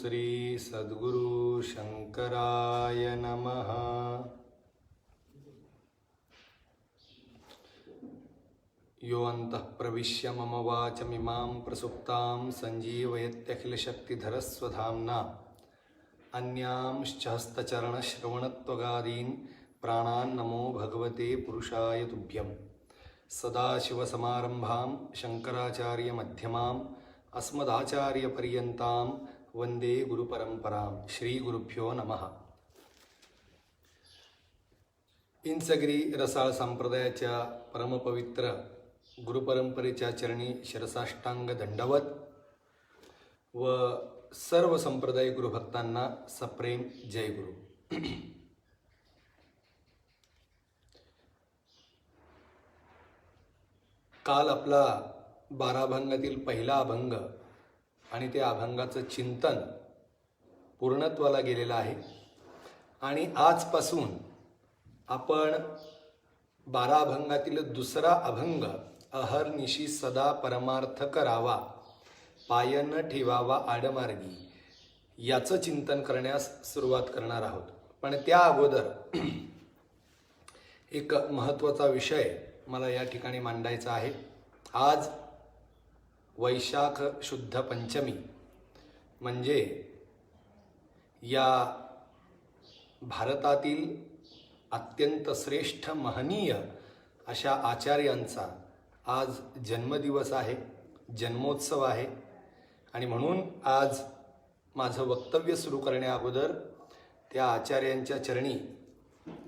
श्री सद्गुरु शंकराय नमः। यो अंतः प्रविश्य मम वाचमिमां प्रसुप्तां सञ्जीवयत्यखिलशक्तिधरस्वधाम्ना अन्यांश्च हस्तचरणश्रवणत्वगादीन् प्राणान् नमो भगवते पुरुषाय तुभ्यं। सदाशिवसमारम्भां शङ्कराचार्यमध्यमाम् अस्मदाचार्यपर्यन्तां वंदे गुरुपरंपरां। श्री गुरुभ्यो नमः। इंचगिरी रसाळ संप्रदायाच्या परमपवित्र गुरुपरंपरेच्या चरणी शिरसाष्टांग दंडवत व सर्व संप्रदाय गुरुभक्तांना सप्रेम जय गुरु। काल आपला 12 अभंगातील पहिला अभंग आणि त्या अभंगाचं चिंतन पूर्णत्वाला गेलेलं आहे आणि आजपासून आपण 12 अभंगातील दुसरा अभंग अहर्निशी सदा परमार्थ करावा पाय न ठेवावा आडमार्गी याचं चिंतन करण्यास सुरुवात करणार आहोत। पण त्या अगोदर एक महत्त्वाचा विषय मला या ठिकाणी मांडायचा आहे। आज वैशाख शुद्ध पंचमी म्हणजे या भारतातील अत्यंत श्रेष्ठ महनीय अशा आचार्यांचा आज जन्मदिवस आहे, जन्मोत्सव आहे आणि म्हणून आज माझं वक्तव्य सुरू करण्या अगोदर त्या आचार्यांच्या चरणी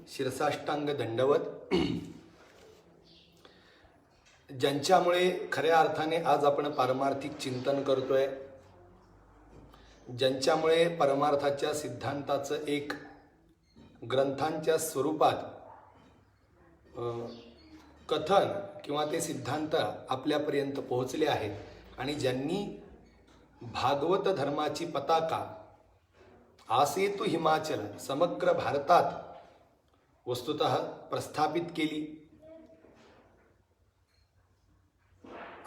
शिरसाष्टांग दंडवत, ज्यांच्यामुळे खऱ्या अर्थाने आज आपण पारमार्थिक चिंतन करतोय, ज्यांच्यामुळे परमार्थाच्या सिद्धांताचं एक ग्रंथांच्या स्वरूपात कथन किंवा ते सिद्धांत आपल्यापर्यंत पोहोचले आहेत आणि ज्यांनी भागवत धर्माची पताका आसेतु हिमाचल समग्र भारतात वस्तुतः प्रस्थापित केली,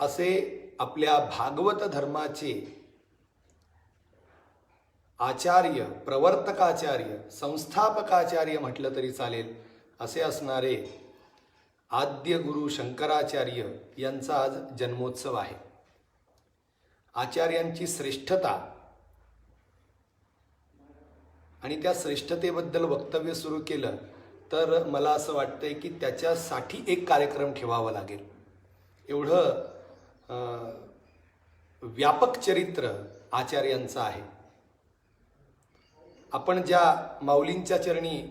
असे आपल्या भागवत धर्माचे आचार्य, प्रवर्तकाचार्य, संस्थापकाचार्य म्हटलं तरी चालेल असे असणारे आद्य गुरु शंकराचार्य यांचा आज जन्मोत्सव आहे। आचार्यांची श्रेष्ठता आणि त्या श्रेष्ठतेबद्दल वक्तव्य सुरू केलं तर मला असं वाटतंय की त्याच्यासाठी एक कार्यक्रम ठेवावा लागेल। एवढं व्यापक चरित्र आचार्यांचं आहे। आपण ज्या माऊलींच्या चरणी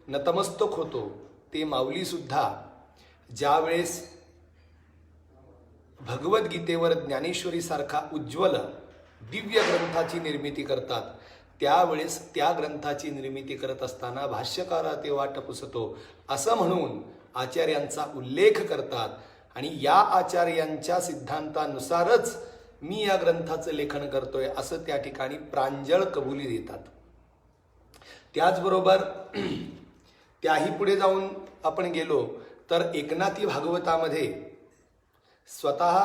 नतमस्तक होतो ते माऊली सुद्धा ज्यावेळेस भगवद्गीतेवर ज्ञानेश्वरी सारखा उज्ज्वल दिव्य ग्रंथाची निर्मिती करतात, त्यावेळेस त्या ग्रंथाची निर्मिती करत असताना भाष्यकारा ते वाट पुसतो असं म्हणून आचार्यांचा उल्लेख करतात आणि या आचार्यांच्या सिद्धांतानुसारच मी या ग्रंथाचं लेखन करतोय असं त्या ठिकाणी प्रांजळ कबुली देतात। त्याचबरोबर त्याही पुढे जाऊन आपण गेलो तर एकनाथी भागवतामध्ये स्वतः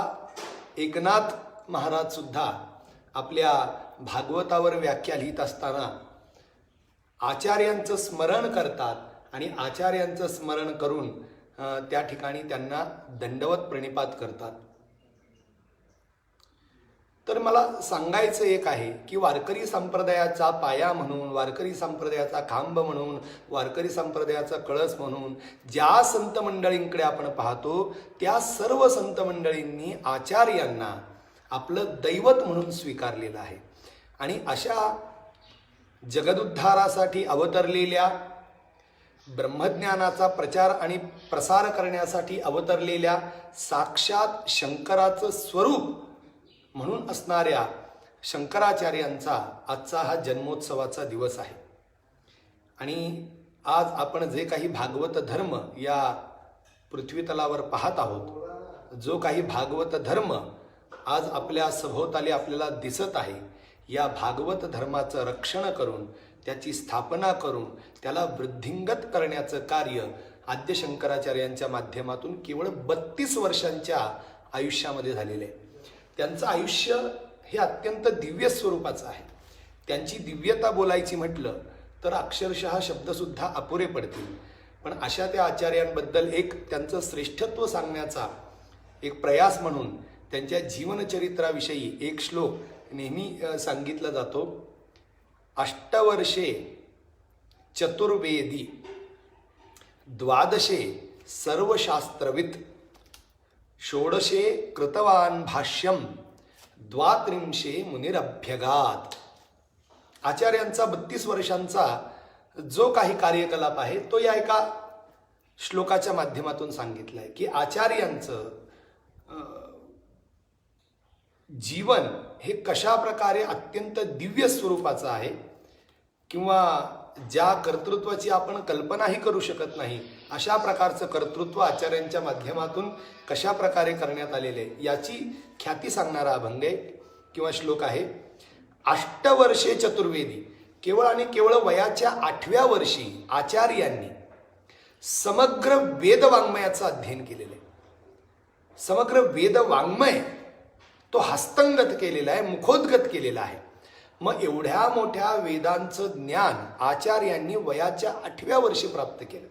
एकनाथ महाराज सुद्धा आपल्या भागवतावर व्याख्या लिहित असताना आचार्यांचं स्मरण करतात आणि आचार्यांचं स्मरण करून त्या ठिकाणी त्यांना दंडवत प्रणिपात करतात। तर मला सांगायचं एक आहे की वारकरी संप्रदायाचा पाया म्हणून, वारकरी संप्रदायाचा खांब म्हणून, वारकरी संप्रदायाचा कळस म्हणून ज्या संत मंडळींकडे आपण पाहतो त्या सर्व संत मंडळींनी आचार्यांना आपलं दैवत म्हणून स्वीकारलेलं आहे आणि अशा जगदुद्धारासाठी अवतरलेल्या, ब्रह्मज्ञानाचा प्रचार आणि प्रसार करण्यासाठी अवतरलेल्या साक्षात शंकराचं स्वरूप म्हणून असणाऱ्या शंकराचार्यांचा आजचा हा जन्मोत्सवाचा दिवस आहे। आणि आज आपण जे काही भागवत धर्म या पृथ्वीतलावर पाहत आहोत, जो काही भागवत धर्म आज आपल्या सभोवताली आपल्याला दिसत आहे, या भागवत धर्माचं रक्षण करून, त्याची स्थापना करून, त्याला वृद्धिंगत करण्याचं कार्य आद्य शंकराचार्यांच्या माध्यमातून केवळ 32 वर्षांच्या आयुष्यामध्ये झालेलं आहे। त्यांचं आयुष्य हे अत्यंत दिव्य स्वरूपाचं आहे। त्यांची दिव्यता बोलायची म्हटलं तर अक्षरशः शब्दसुद्धा अपुरे पडतील. पण अशा त्या आचार्यांबद्दल एक त्यांचं श्रेष्ठत्व सांगण्याचा एक प्रयास म्हणून त्यांच्या जीवनचरित्राविषयी एक श्लोक नेहमी सांगितला जातो. 8 वर्षे चतुर्वेदी 12 सर्वशास्त्रवित् 16 कृतवान भाष्यम 32 मुनिरभ्यगात. आचार्यांचा 32 वर्षांचा जो काही कार्यकलाप आहे तो या एका श्लोकाच्या माध्यमातून सांगितलाय की आचार्यांचं जीवन हे कशा प्रकारे अत्यंत दिव्य स्वरूपाचं आहे किंवा ज्या कर्तृत्वाची आपण कल्पनाही करू शकत नाही अशा प्रकारचं कर्तृत्व आचार्यांच्या माध्यमातून कशा प्रकारे करण्यात आलेले याची ख्याती सांगणारा अभंग आहे किंवा श्लोक आहे. 8 वर्षे चतुर्वेदी, केवळ आणि केवळ वयाच्या 8व्या वर्षी आचार्यांनी समग्र वेदवाङ्मयाचं अध्ययन केलेलं आहे. समग्र वेदवाङ्मय तो हस्तंगत केलेला आहे, मुखोद्गत केलेला आहे. मग एवढ्या मोठ्या वेदांचं ज्ञान आचार्यांनी वयाच्या 8व्या वर्षी प्राप्त केलं.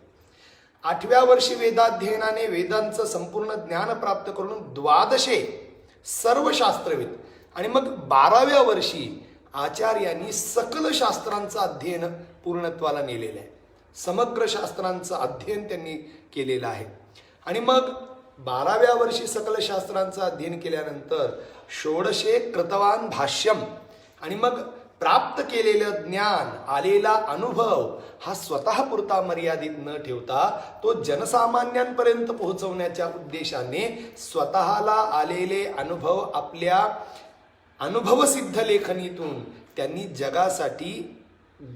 8व्या वर्षी वेदाध्ययनाने वेदांचं संपूर्ण ज्ञान प्राप्त करून 12 सर्व शास्त्रविद आणि मग 12व्या वर्षी आचार्यांनी सकल शास्त्रांचं अध्ययन पूर्णत्वाला नेलेलं आहे. समग्र शास्त्रांचं अध्ययन त्यांनी केलेलं आहे. आणि मग 12व्या वर्षी सकल शास्त्रांचं अध्ययन केल्यानंतर 16 कृतवान भाष्यम आणि मग प्राप्त केलेलं ज्ञान, आलेला अनुभव हा स्वतः पुरता मर्यादित न ठेवता तो जनसामान्यांपर्यंत पोहोचवण्याच्या उद्देशाने स्वतःला आलेले अनुभव आपल्या अनुभवसिद्ध लेखणीतून त्यांनी जगासाठी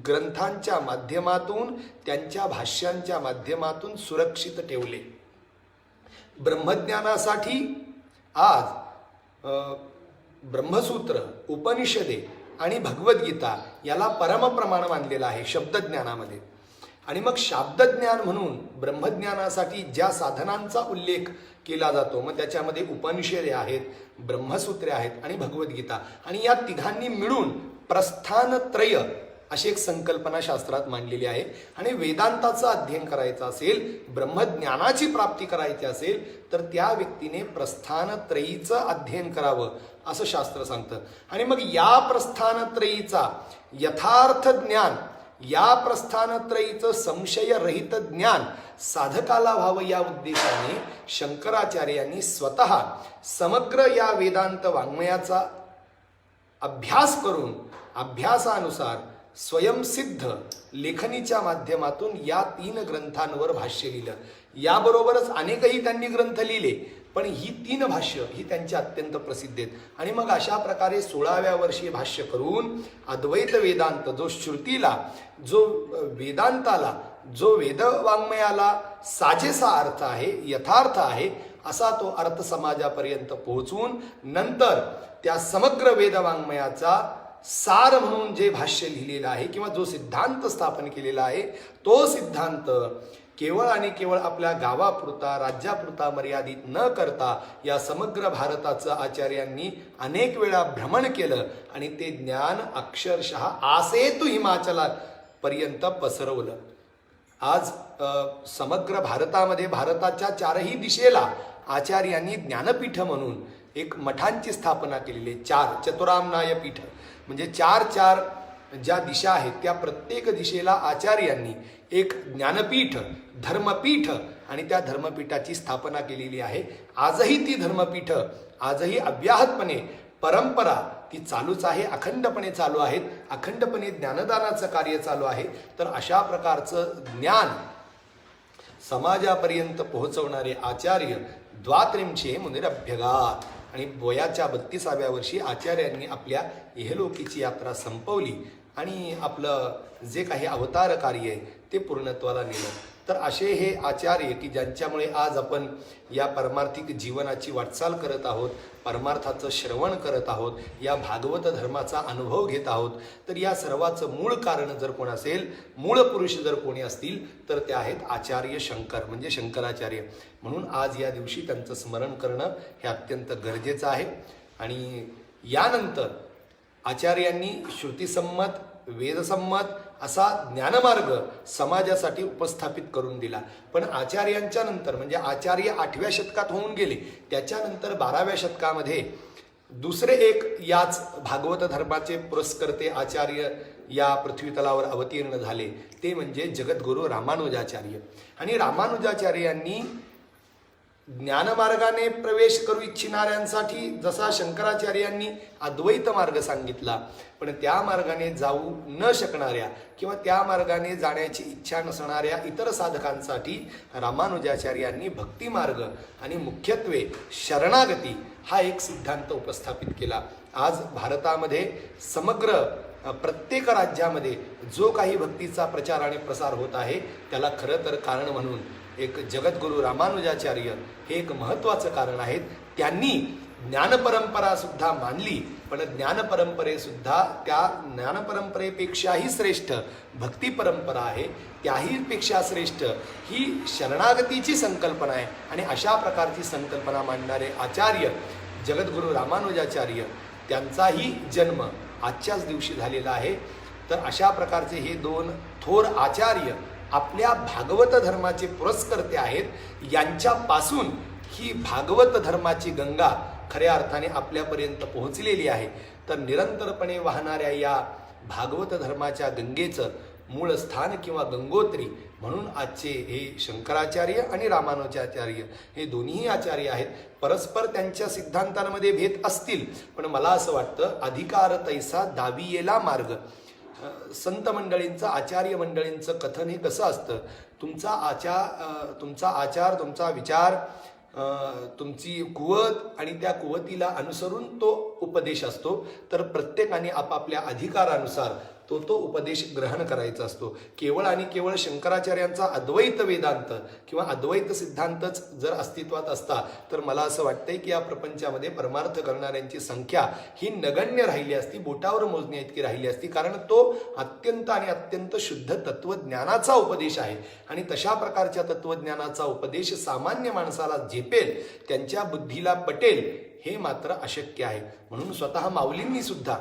ग्रंथांच्या माध्यमातून, त्यांच्या भाष्यांच्या माध्यमातून सुरक्षित ठेवले. ब्रह्मज्ञानासाठी आज ब्रह्मसूत्र, उपनिषदे आणि भगवद्गीता याला परमप्रमाण मानलेलं आहे शब्दज्ञानामध्ये. आणि मग शाब्दज्ञान म्हणून ब्रह्मज्ञानासाठी ज्या साधनांचा उल्लेख केला जातो मग त्याच्यामध्ये उपनिषदे आहेत, ब्रह्मसूत्रे आहेत आणि भगवद्गीता. आणि या तिघांनी मिळून प्रस्थानत्रय अशी एक संकल्पना शास्त्रात मांडलेली आहे. आणि वेदांताचं अध्ययन करायचं असेल, ब्रह्मज्ञानाची प्राप्ती करायची असेल तर त्या व्यक्तीने प्रस्थानत्रयीचं अध्ययन करावं असं शास्त्र सांगतं. आणि मग या प्रस्थानत्रयीचा यथार्थ ज्ञान, या प्रस्थानत्रयीचं संशयरहित ज्ञान साधकाला व्हावं या उद्देशाने शंकराचार्यांनी स्वतः समग्र या वेदांत वाङ्मयाचा अभ्यास करून अभ्यासानुसार स्वयंसिद्ध लेखनीच्या माध्यमातून या 3 ग्रंथांवर भाष्य लिहिलं. याबरोबरच अनेकही त्यांनी ग्रंथ लिहिले पण ही 3 भाष्य ही त्यांची अत्यंत प्रसिद्ध आहेत. आणि मग अशा प्रकारे 16व्या वर्षी भाष्य करून अद्वैत वेदांत जो श्रुतीला, जो वेदांताला, जो वेदवाङ्मयाला साजेसा अर्थ आहे, यथार्थ आहे असा तो अर्थ समाजापर्यंत पोहोचवून नंतर त्या समग्र वेदवाङ्मयाचा सार म्हणून जे भाष्य लिहिलेलं आहे किंवा जो सिद्धांत स्थापन केलेला आहे तो सिद्धांत केवळ आणि केवळ आपल्या गावापुरता, राज्यापुरता मर्यादित न करता या समग्र भारताचं आचार्यांनी अनेक वेळा भ्रमण केलं आणि ते ज्ञान अक्षरशः आसेतु हिमाचलापर्यंत पसरवलं. आज समग्र भारतामध्ये, भारताच्या 4ही दिशेला आचार्यांनी ज्ञानपीठ म्हणून एक मठांची स्थापना केलेली आहे. 4 चतुराम्नाय पीठ म्हणजे 4 ज्या दिशा आहेत त्या प्रत्येक दिशेला आचार्यांनी एक ज्ञानपीठ, धर्मपीठ आणि त्या धर्मपीठाची स्थापना केलेली आहे. आजही ती धर्मपीठ आजही अव्याहतपणे परंपरा ती चालूच आहे, अखंडपणे चालू आहेत, अखंडपणे ज्ञानदानाचं कार्य चालू आहे. तर अशा प्रकारचं ज्ञान समाजापर्यंत पोहोचवणारे आचार्य 32 मुनिरभ्यगात. आणि वयाच्या 32व्या वर्षी आचार्यांनी आपल्या इहलोकीची यात्रा संपवली आणि आपलं जे काही अवतार कार्य आहे ते पूर्णत्वाला नेलं. तर असे हे आचार्य की ज्यांच्यामुळे आज आपण या परमार्थिक जीवनाची वाटचाल करत आहोत, परमार्थाचं श्रवण करत आहोत, या भागवत धर्माचा अनुभव घेत आहोत. तर या सर्वाचं मूळ कारण जर कोण असेल, मूळ पुरुष जर कोणी असतील तर ते आहेत आचार्य शंकर म्हणजे शंकराचार्य. म्हणून आज या दिवशी त्यांचं स्मरण करणं हे अत्यंत गरजेचं आहे. आणि यानंतर आचार्यांनी श्रुतीसंमत वेदसंमत असा ज्ञानमार्ग समाजासाठी उपस्थापित करून दिला. पण आचार्यांच्या नंतर म्हणजे आचार्य 8व्या शतकात होऊन गेले, त्याच्यानंतर 12व्या शतकामध्ये दुसरे एक याच भागवत धर्माचे पुरस्कर्ते आचार्य या पृथ्वीतलावर अवतीर्ण झाले, ते म्हणजे जगद्गुरू रामानुजाचार्य. आणि रामानुजाचार्यांनी ज्ञानमार्गाने प्रवेश करू इच्छिणाऱ्यांसाठी जसा शंकराचार्यांनी अद्वैत मार्ग सांगितला, पण त्या मार्गाने जाऊ न शकणाऱ्या किंवा त्या मार्गाने जाण्याची इच्छा नसणाऱ्या इतर साधकांसाठी रामानुजाचार्यांनी भक्ती मार्ग आणि मुख्यत्वे शरणागती हा एक सिद्धांत उपस्थापित केला. आज भारतामध्ये समग्र प्रत्येक राज्यामध्ये जो काही भक्तीचा प्रचार आणि प्रसार होत आहे, त्याला खरं तर कारण म्हणून एक जगद्गुरू रामानुजाचार्य हे एक महत्त्वाचं कारण आहेत. त्यांनी ज्ञानपरंपरा सुद्धा मानली, पण ज्ञानपरंपरेसुद्धा त्या ज्ञानपरंपरेपेक्षाही श्रेष्ठ भक्ती परंपरा आहे, त्याही पेक्षा श्रेष्ठ ही शरणागतीची संकल्पना आहे. आणि अशा प्रकारची संकल्पना मांडणारे आचार्य जगद्गुरू रामानुजाचार्य, त्यांचाही जन्म आजच्याच दिवशी झालेला आहे. तर अशा प्रकारचे हे दोन थोर आचार्य आपल्या भागवत धर्माचे पुरस्कर्ते आहेत. यांच्यापासून ही भागवत धर्माची गंगा खऱ्या अर्थाने आपल्यापर्यंत पोहोचलेली आहे. तर निरंतरपणे वाहणाऱ्या या भागवत धर्माच्या गंगेचं मूळ स्थान किंवा गंगोत्री म्हणून आजचे हे शंकराचार्य आणि रामानुजाचार्य हे दोन्ही आचार्य आहेत. परस्पर त्यांच्या सिद्धांतांमध्ये भेद असतील, पण मला असं वाटतं अधिकार तैसा दावियेला मार्ग. संत मंडळींचं आचार्य मंडळींचं कथन हे कसं असतं, तुमचा आचार तुमचा विचार तुमची कुवत आणि त्या कुवतीला अनुसरून तो उपदेश असतो. तर प्रत्येकाने आपापल्या अधिकारानुसार तो उपदेश ग्रहण करायचा असतो. केवळ आणि केवळ शंकराचार्यांचा अद्वैत वेदांत किंवा अद्वैत सिद्धांतच जर अस्तित्वात असता, तर मला असं वाटतंय की या प्रपंचामध्ये परमार्थ करणाऱ्यांची संख्या ही नगण्य राहिली असती, बोटावर मोजण्या इतकी राहिली असती. कारण तो अत्यंत आणि अत्यंत शुद्ध तत्वज्ञानाचा उपदेश आहे. आणि तशा प्रकारच्या तत्वज्ञानाचा उपदेश सामान्य माणसाला झेपेल, त्यांच्या बुद्धीला पटेल, हे मात्र अशक्य आहे. म्हणून स्वतः माऊलींनी सुद्धा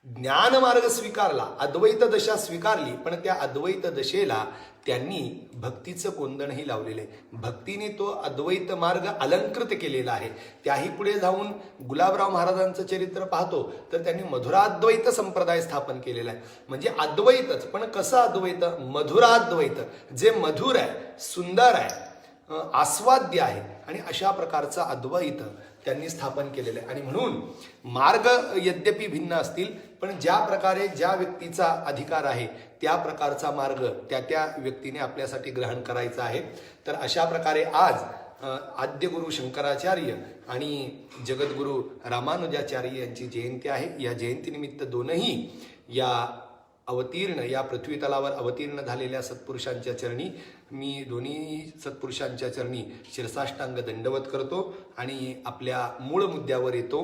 ज्ञानमार्ग स्वीकारला, अद्वैत दशा स्वीकारली, पण त्या अद्वैत दशेला त्यांनी भक्तीचं कोंदणही लावलेलं आहे. भक्तीने तो अद्वैत मार्ग अलंकृत केलेला आहे. त्याही पुढे जाऊन गुलाबराव महाराजांचं चरित्र पाहतो तर त्यांनी मधुराद्वैत संप्रदाय स्थापन केलेला आहे. म्हणजे अद्वैतच, पण कसं अद्वैत? मधुराद्वैत, जे मधुर आहे, सुंदर आहे, आस्वाद्य आहे. आणि अशा प्रकारचा अद्वैत त्यांनी स्थापन केलेलं आहे. आणि म्हणून मार्ग यद्यपि भिन्न असतील, पण ज्या प्रकारे ज्या व्यक्तीचा अधिकार आहे त्या प्रकारचा मार्ग त्या व्यक्तीने आपल्यासाठी ग्रहण करायचा आहे. तर अशा प्रकारे आज आद्यगुरु शंकराचार्य आणि जगद्गुरू रामानुजाचार्य यांची जयंती आहे. या जयंतीनिमित्त दोनही या पृथ्वी तलावर अवतीर्ण झालेल्या सत्पुरुषांच्या चरणी मी दोन्ही सत्पुरुषांच्या चरणी शिरसाष्टांग दंडवत करतो आणि आपल्या मूळ मुद्द्यावर येतो.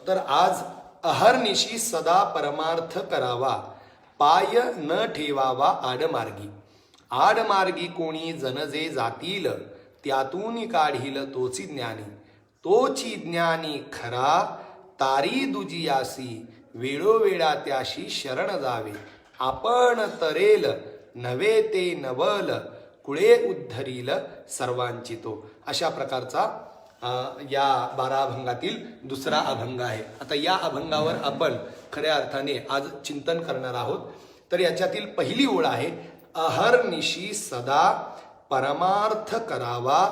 तर आज अहर्निशी सदा परमार्थ करावा, पाय न ठेवावा आडमार्गी. आडमार्गी कोणी जनजे जातील, त्यातून काढील तोची ज्ञानी. तोची ज्ञानी खरा, तारी दुजियासी, वेळोवेळा त्याशी शरण जावे. आपण तरेल नवे ते नवल, कुळे उद्धरील सर्वांची तो. अशा प्रकारचा या 12 अभंगातील दुसरा अभंग आहे. आता या अभंगावर आपण खऱ्या अर्थाने आज चिंतन करणार आहोत. तर याच्यातील पहिली ओळ आहे, अहर्निशी सदा परमार्थ करावा,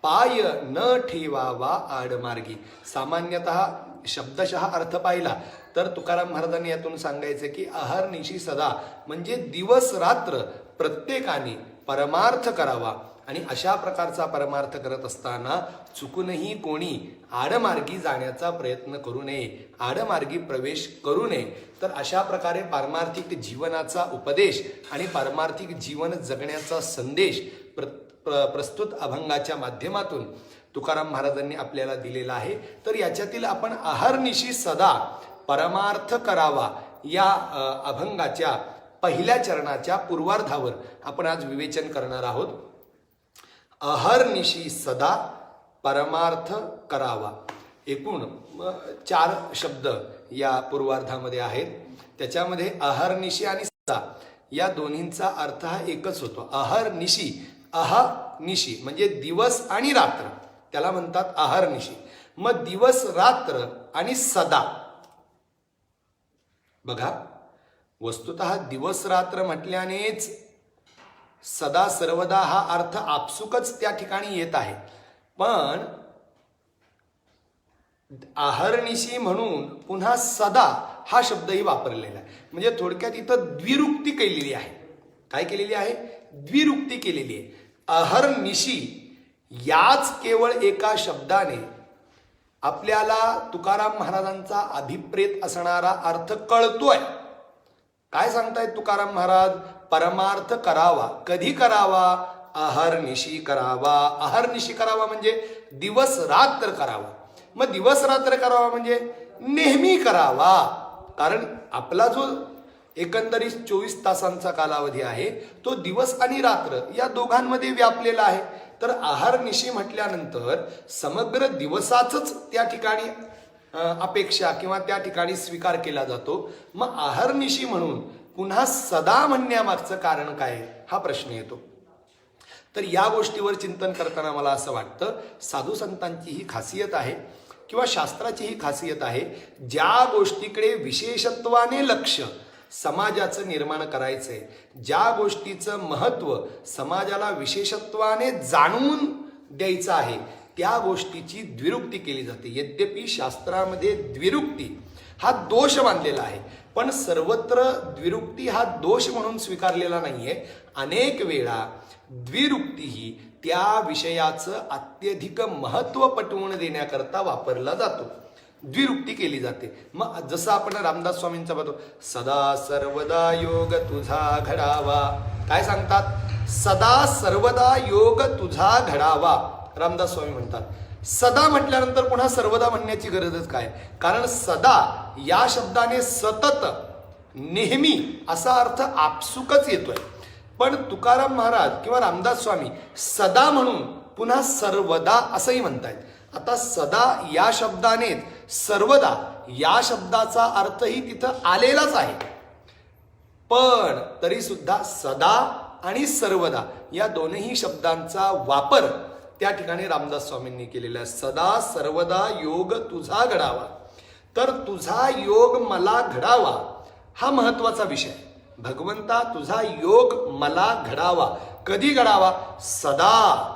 पाय न ठेवावा आडमार्गी. सामान्यतः शब्दशः अर्थ पाहिला तर तुकाराम महाराजांनी यातून सांगायचे की अहर्निशी सदा म्हणजे दिवस रात्र प्रत्येकाने परमार्थ करावा. आणि अशा प्रकारचा परमार्थ करत असताना चुकूनही कोणी आडमार्गी जाण्याचा प्रयत्न करू नये, आडमार्गी प्रवेश करू नये. तर अशा प्रकारे पारमार्थिक जीवनाचा उपदेश आणि पारमार्थिक जीवन जगण्याचा संदेश प्रस्तुत अभंगाच्या माध्यमातून तुकाराम महाराजांनी आपल्याला दिलेला आहे. तर याच्यातील आपण अहर्निशी सदा परमार्थ करावा या अभंगाच्या पहिल्या चरणाच्या पूर्वार्धावर आपण आज विवेचन करणार आहोत. अहर्निशी सदा परमार्थ करावा. एकूण 4 शब्द या पूर्वार्धामध्ये आहेत. त्याच्यामध्ये अहर्निशी आणि सदा या दोन्हींचा अर्थ हा एकच होतो. अहर्निशी, अहनिशी म्हणजे दिवस आणि रात्र, त्याला म्हणतात अहर्निशी. मग दिवस रात्र आणि सदा, बघा वस्तुतः दिवस रात्र म्हटल्यानेच सदा सर्वदा हा अर्थ आपसुकच त्या ठिकाणी येत आहे. पण अहर्निशी म्हणून पुन्हा सदा हा शब्दही वापरलेला आहे. म्हणजे थोडक्यात इथं द्विरुक्ती केलेली आहे. काय केलेली आहे? द्विरुक्ती केलेली आहे. अहर्निशी याच केवळ एका शब्दाने आपल्याला तुकाराम महाराजांचा अभिप्रेत असणारा अर्थ कळतोय. काय सांगतायत तुकाराम महाराज? परमार्थ करावा. कधी करावा? अहर्निशी करावा. अहर्निशी करावा म्हणजे दिवस रात्र करावा. मग दिवस रात्र करावा म्हणजे नेहमी करावा. कारण आपला जो एकंदरीत 24 तासांचा कालावधी आहे तो दिवस आणि रात्र या दोघांमध्ये व्यापलेला आहे. तर अहर्निशी म्हटल्यानंतर समग्र दिवसाचंच त्या ठिकाणी अपेक्षा किंवा त्या ठिकाणी स्वीकार केला जातो. मग अहर्निशी म्हणून पुन्हा सदा म्हणण्यामागचं कारण काय हा प्रश्न येतो. तर या गोष्टीवर चिंतन करताना मला असं वाटतं साधू संतांची ही खासियत आहे किंवा शास्त्राची ही खासियत आहे. ज्या गोष्टीकडे विशेषत्वाने लक्ष समाजाचं निर्माण करायचंय, ज्या गोष्टीचं महत्त्व समाजाला विशेषत्वाने जाणून द्यायचं आहे, त्या गोष्टीची द्विरुक्ती केली जाते. यद्यपि शास्त्रामध्ये द्विरुक्ती हा दोष मानलेला आहे, पण सर्वत्र द्विरुक्ती हा दोष म्हणून स्वीकारलेला नाहीये. अनेक वेळा द्विरुक्ती ही त्या विषयाचं अत्यधिक महत्त्व पटवून देण्याकरता वापरला जातो. द्विरुक्ती केली जाते. मग जसं आपण रामदास स्वामींचा बघतो, सदा सर्वदा योग तुझा घडावा. काय सांगतात? सदा सर्वदा योग तुझा घडावा. रामदास स्वामी म्हणतात. सदा म्हटल्यानंतर पुन्हा सर्वदा म्हणण्याची गरजच काय? कारण सदा या शब्दाने सतत, नेहमी असा अर्थ आपसुकच येतोय. पण तुकाराम महाराज किंवा रामदास स्वामी सदा म्हणून पुन्हा सर्वदा असंही म्हणतायत. आता सदा या शब्दाने सर्वदा या शब्दाचा अर्थही तिथं आलेलाच आहे. पण तरी सुद्धा सदा आणि सर्वदा या दोनही शब्दांचा वापर त्या ठिकाणी रामदास स्वामींनी केलेला आहे. सदा सर्वदा योग तुझा घडावा. तर तुझा योग मला घडावा हा महत्वाचा विषय. भगवंता तुझा योग मला घडावा. कधी घडावा? सदा.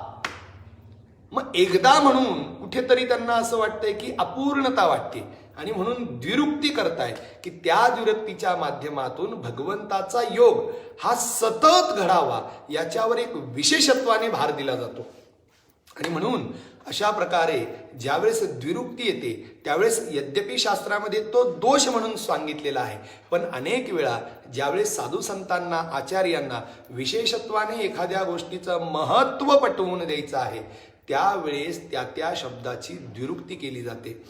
मग एकदा म्हणून कुठेतरी त्यांना असं वाटतंय की अपूर्णता वाटते आणि म्हणून द्विरुक्ती करतायत की त्या द्विरुक्तीच्या माध्यमातून भगवंताचा योग हा सतत घडावा याच्यावर एक विशेषत्वाने भार दिला जातो. आणि म्हणून अशा प्रकारे ज्यावेळेस द्विरुक्ती येते त्यावेळेस यद्यपि शास्त्रामध्ये तो दोष म्हणून सांगितलेला आहे, पण अनेक वेळा ज्यावेळेस साधू संतांना, आचार्यांना विशेषत्वाने एखाद्या गोष्टीचं महत्त्व पटवून द्यायचं आहे त्यावेळेस त्या शब्दाची द्विरुक्ती केली जाते.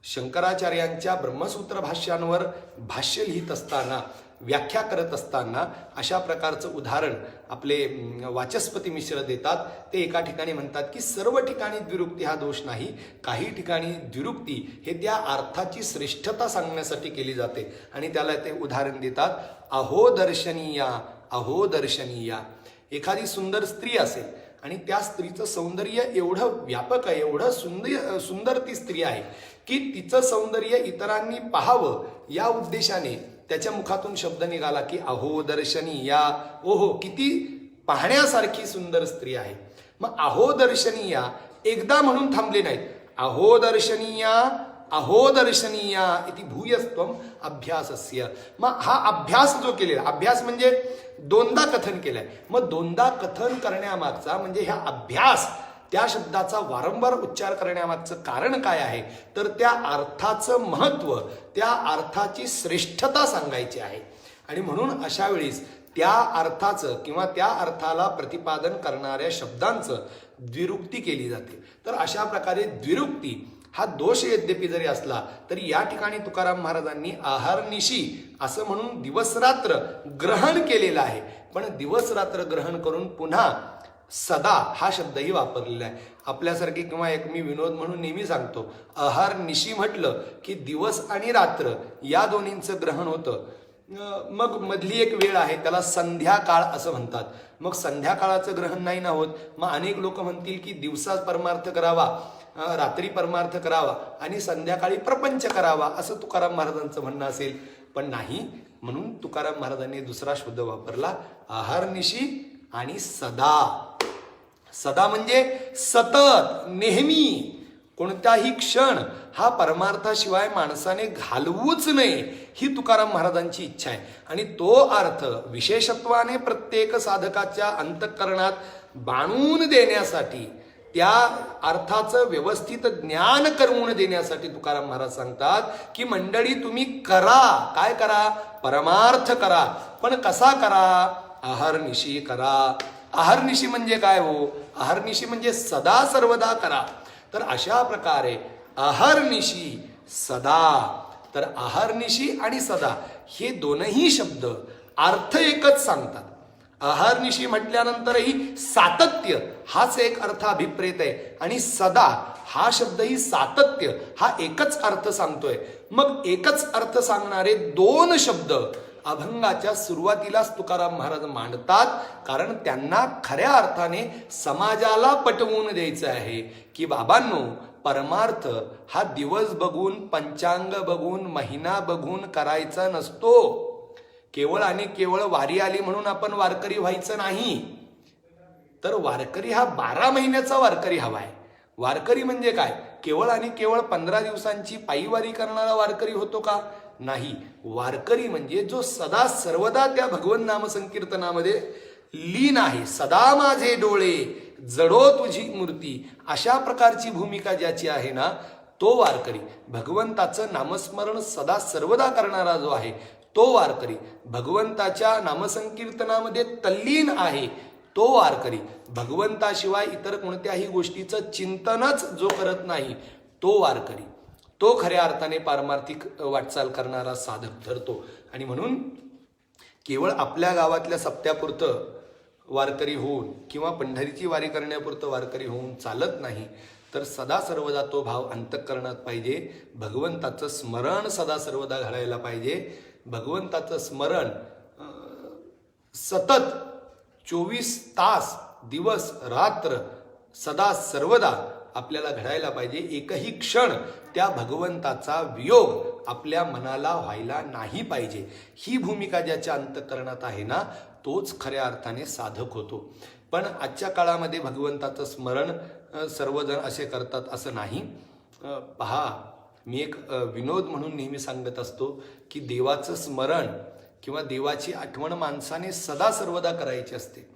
शंकराचार्यांच्या ब्रह्मसूत्र भाष्यांवर भाष्य लिहित असताना, व्याख्या करत असताना अशा प्रकारचं उदाहरण आपले वाचस्पती मिश्र देतात. ते एका ठिकाणी म्हणतात की सर्व ठिकाणी द्विरुक्ती हा दोष नाही, काही ठिकाणी द्विरुक्ती हे त्या अर्थाची श्रेष्ठता सांगण्यासाठी केली जाते. आणि त्याला ते उदाहरण देतात, अहो दर्शनीया, अहो दर्शनीया. एखादी सुंदर स्त्री असेल आणि त्या स्त्रीचं सौंदर्य एवढं व्यापक आहे, एवढं सुंदर ती स्त्री आहे की तिचं सौंदर्य इतरांनी पाहावं या उद्देशाने त्याच्या मुखातून शब्द निघाला की अहो दर्शनीया. ओहो, किती पाहण्यासारखी सुंदर स्त्री आहे. मग अहो दर्शनीया एकदा म्हणून थांबले नाहीत. अहो दर्शनीया, अहो दर्शनीया इति भूयस्त्वम अभ्यासस्य. मग हा अभ्यास जो केलेला, अभ्यास म्हणजे दोनदा कथन केलंय. मग दोनदा कथन करण्यामागचा म्हणजे ह्या अभ्यास, त्या शब्दाचा वारंवार उच्चार करण्यामागचं कारण काय आहे तर त्या अर्थाचं महत्त्व, त्या अर्थाची श्रेष्ठता सांगायची आहे. आणि म्हणून अशा वेळेस त्या अर्थाचं किंवा त्या अर्थाला प्रतिपादन करणाऱ्या शब्दांचं द्विरुक्ती केली जाते. तर अशा प्रकारे द्विरुक्ती हा दोष यद्यपि जरी असला तरी या ठिकाणी तुकाराम महाराजांनी अहर्निशी असं म्हणून दिवस रात्र ग्रहण केलेलं आहे. पण दिवस रात्र ग्रहण करून पुन्हा सदा हा शब्दही वापरलेला आहे. आपल्यासारखे किंवा एक मी विनोद म्हणून नेहमी सांगतो, अहर्निशी म्हटलं की दिवस आणि रात्र या दोन्हींचं ग्रहण होतं. मग मधली एक वेळ आहे त्याला संध्याकाळ असं म्हणतात. मग संध्याकाळाचं ग्रहण नाही ना होत. मग अनेक लोक म्हणतील की दिवसा परमार्थ करावा, रात्री परमार्थ करावा आणि संध्याकाळी प्रपंच करावा असं तुकाराम महाराजांचं म्हणणं असेल. पण नाही, म्हणून तुकाराम महाराजांनी दुसरा शब्द वापरला, अहर्निशी आणि सदा. सदा म्हणजे सतत, नेहमी, कोणताही क्षण हा परमार्थाशिवाय माणसाने घालवूच नये ही तुकाराम महाराजांची इच्छा आहे. आणि तो अर्थ विशेषत्वाने प्रत्येक साधकाच्या अंतःकरणात बाणून देण्यासाठी, त्या अर्थाचं व्यवस्थित ज्ञान करून देण्यासाठी तुकाराम महाराज सांगतात की मंडळी तुम्ही करा. काय करा? परमार्थ करा. पण कसा करा? अहर्निशी करा. अहर्निशी म्हणजे काय हो? अहर्निशी म्हणजे सदा सर्वदा करा. तर अशा प्रकारे अहर्निशी सदा. तर अहर्निशी आणि सदा हे दोनही शब्द अर्थ एकच सांगतात. अहर्निशी म्हटल्यानंतरही सातत्य हाच एक अर्थ अभिप्रेत आहे आणि सदा हा शब्दही सातत्य हा एकच अर्थ सांगतोय. मग एकच अर्थ सांगणारे दोन शब्द अभंगाच्या सुरुवातीलाच तुकाराम महाराज मांडतात, कारण त्यांना खऱ्या अर्थाने समाजाला पटवून द्यायचं आहे की बाबांनो, परमार्थ हा दिवस बघून, पंचांग बघून, महिना बघून करायचा नसतो. केवळ आणि केवळ वारी आली म्हणून आपण वारकरी व्हायचं नाही. तर वारकरी हा 12 महिन्याचा वारकरी हवाय. वारकरी म्हणजे काय? केवळ आणि केवळ 15 दिवसांची पायीवारी करणारा वारकरी होतो का? नाही. वारकरी म्हणजे जो सदा सर्वदा त्या भगवन नाम संकीर्तनामध्ये लीन आहे. सदा माझे डोळे जडो तुझी मूर्ती, अशा प्रकारची भूमिका ज्याची आहे ना, तो वारकरी. भगवंताचं नामस्मरण सदा सर्वदा करणारा जो आहे तो वारकरी. भगवंताच्या नामसंकीर्तनामध्ये तल्लीन आहे तो वारकरी. भगवंताशिवाय इतर कोणत्याही गोष्टीचं चिंतनच जो करत नाही तो वारकरी. तो खऱ्या अर्थाने पारमार्थिक वाटचाल करणारा साधक ठरतो. आणि म्हणून केवळ आपल्या गावातल्या सप्त्यापुरतं वारकरी होऊन किंवा पंढरीची वारी करण्यापुरतं वारकरी होऊन चालत नाही. तर सदा सर्वदा तो भाव अंतःकरणात पाहिजे. भगवंताचं स्मरण सदा सर्वदा घडायला पाहिजे. भगवंताचं स्मरण सतत 24 तास, दिवस रात्र, सदा सर्वदा आपल्याला घडायला पाहिजे. एकही क्षण त्या भगवंताचा वियोग आपल्या मनाला व्हायला नाही पाहिजे. ही भूमिका ज्याच्या अंतःकरणात आहे ना, तोच खऱ्या अर्थाने साधक होतो. पण आजच्या काळामध्ये भगवंताचं स्मरण सर्वजण असे करतात असं नाही. पहा, मी एक विनोद म्हणून नेहमी सांगत असतो की देवाचं स्मरण किंवा देवाची आठवण माणसाने सदा सर्वदा करायची असते.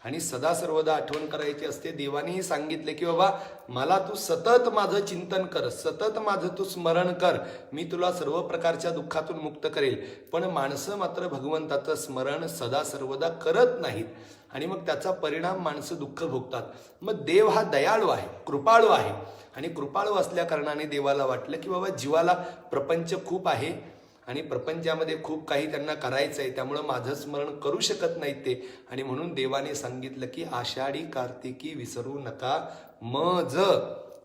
आणि सदा सर्वदा आठवण करायची असते. देवानेही सांगितले की बाबा मला तू सतत माझं चिंतन कर, सतत माझं तू स्मरण कर, मी तुला सर्व प्रकारच्या दुःखातून मुक्त करेल. पण माणसं मात्र भगवंताचं स्मरण सदा सर्वदा करत नाहीत आणि मग त्याचा परिणाम माणसं दुःख भोगतात. मग देव हा दयाळू आहे, कृपाळू आहे. आणि कृपाळू असल्या कारणाने देवाला वाटलं की बाबा जीवाला प्रपंच खूप आहे आणि प्रपंचामध्ये खूप काही त्यांना करायचं आहे, त्यामुळं माझं स्मरण करू शकत नाहीत ते. आणि म्हणून देवाने सांगितलं की आषाढी कार्तिकी विसरू नका मज.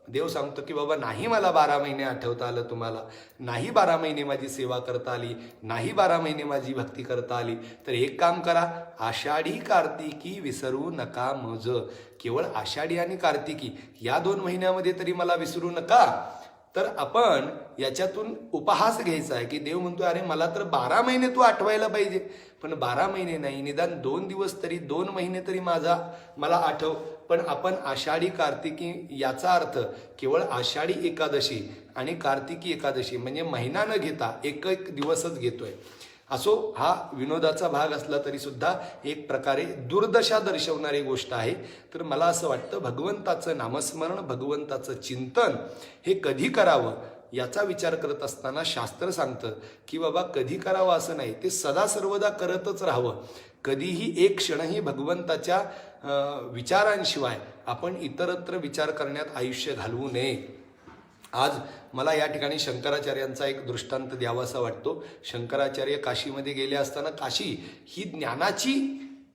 देव सांगतो की बाबा नाही मला 12 महिने आठवता आलं तुम्हाला, नाही 12 महिने माझी सेवा करता आली, नाही 12 महिने माझी भक्ती करता आली, तर एक काम करा, आषाढी कार्तिकी विसरू नका मज. केवळ आषाढी आणि कार्तिकी या 2 महिन्यामध्ये तरी मला विसरू नका. तर आपण याच्यातून उपहास घ्यायचा आहे की देव म्हणतोय अरे मला तर 12 महिने तू आठवायला पाहिजे, पण 12 महिने नाही, निदान 2 दिवस तरी, 2 महिने तरी मला आठव. पण आपण आषाढी कार्तिकी याचा अर्थ केवळ आषाढी एकादशी आणि कार्तिकी एकादशी म्हणजे महिना न घेता एक दिवसच घेतोय. असो, हा विनोदाचा भाग असला तरी सुद्धा एक प्रकारे दुर्दशा दर्शवणारी गोष्ट आहे. तर मला असं वाटतं भगवंताचं नामस्मरण, भगवंताचं चिंतन हे कधी करावं याचा विचार करत असताना शास्त्र सांगतं की बाबा कधी करावं असं नाही, ते सदा सर्वदा करतच राहावं. कधीही एक क्षणही भगवंताच्या विचारांशिवाय आपण इतरत्र विचार करण्यात आयुष्य घालवू नये. आज मला या ठिकाणी शंकराचार्यांचा एक दृष्टांत द्यावासा वाटतो. शंकराचार्य काशीमध्ये गेले असताना काशी ही ज्ञानाची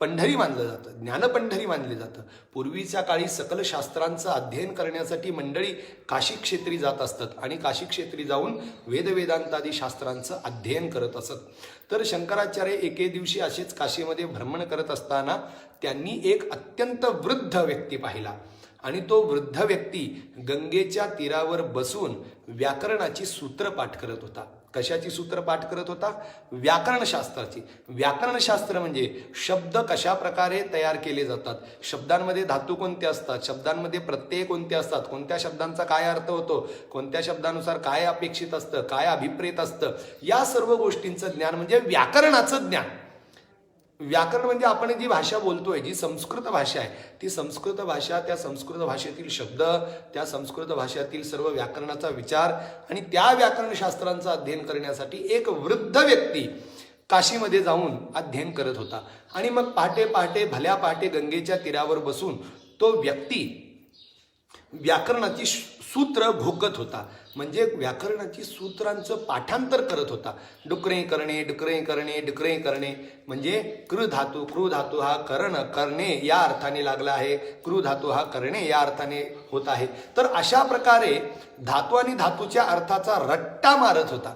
पंढरी मानलं जातं, ज्ञानपंढरी मानलं जातं. पूर्वीच्या काळी सकल शास्त्रांचं अध्ययन करण्यासाठी मंडळी काशी क्षेत्री जात असतात आणि काशी क्षेत्री जाऊन वेदवेदांतादी शास्त्रांचं अध्ययन करत असत. तर शंकराचार्य एके दिवशी असेच काशीमध्ये भ्रमण करत असताना त्यांनी एक अत्यंत वृद्ध व्यक्ती पाहिला आणि तो वृद्ध व्यक्ती गंगेच्या तीरावर बसून व्याकरणाची सूत्र पाठ करत होता. कशाची सूत्र पाठ करत होता? व्याकरणशास्त्राची. व्याकरणशास्त्र म्हणजे शब्द कशा प्रकारे तयार केले जातात, शब्दांमध्ये धातू कोणते असतात, शब्दांमध्ये प्रत्यय कोणते असतात, कोणत्या शब्दांचा काय अर्थ होतो, कोणत्या शब्दानुसार काय अपेक्षित असतं, काय अभिप्रेत असतं, या सर्व गोष्टींचं ज्ञान म्हणजे व्याकरणाचं ज्ञान. व्याकरण म्हणजे आपण जी भाषा बोलतोय, जी संस्कृत भाषा आहे, ती संस्कृत भाषा, त्या संस्कृत भाषेतील शब्द, त्या संस्कृत भाषेतील सर्व व्याकरणाचा विचार आणि त्या व्याकरणशास्त्रांचं अध्ययन करण्यासाठी एक वृद्ध व्यक्ती काशीमध्ये जाऊन अध्ययन करत होता. आणि मग पहाटे पहाटे भल्या पहाटे गंगेच्या तीरावर बसून तो व्यक्ती व्याकरणाची सूत्र घोकत होता, म्हणजे व्याकरणाची सूत्रांचं पाठांतर करत होता. डुकरे करणे, डुकरे करणे, डुकरे करणे म्हणजे कृ धातू हा करण, करणे या अर्थाने लागला आहे, कृ धातू हा करणे या अर्थाने होत आहे. तर अशा प्रकारे धातू आणि धातूच्या अर्थाचा रट्टा मारत होता.